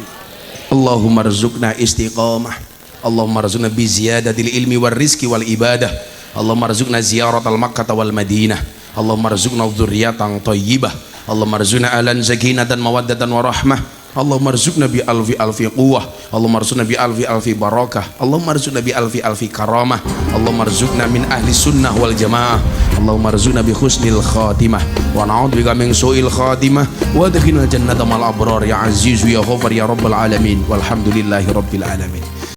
Allahumma rizukna istiqamah. Allahumma rizukna bi ziyadatil ilmi wal rizki wal ibadah. Allahumma rizukna ziyaratal Makkah wal Madinah. Allahumma rizukna dzurriyyatan thayyibah. Allahumma rizukna alan sakinatan mawaddatan warahmah. Allahumma rizukna bi alfi alfi quwwah. Allahumma rizukna bi alfi alfi barakah. Allahumma rizukna bi alfi alfi karamah. Allahumma rizukna min ahli sunnah wal jamaah. Allahumma rizukna bi husnil khatimah wa na'udzubika min su'il khatimah wa adkhilna jannata mal abrar ya aziz ya ghafar ya rabbal alamin walhamdulillahi rabbil alamin.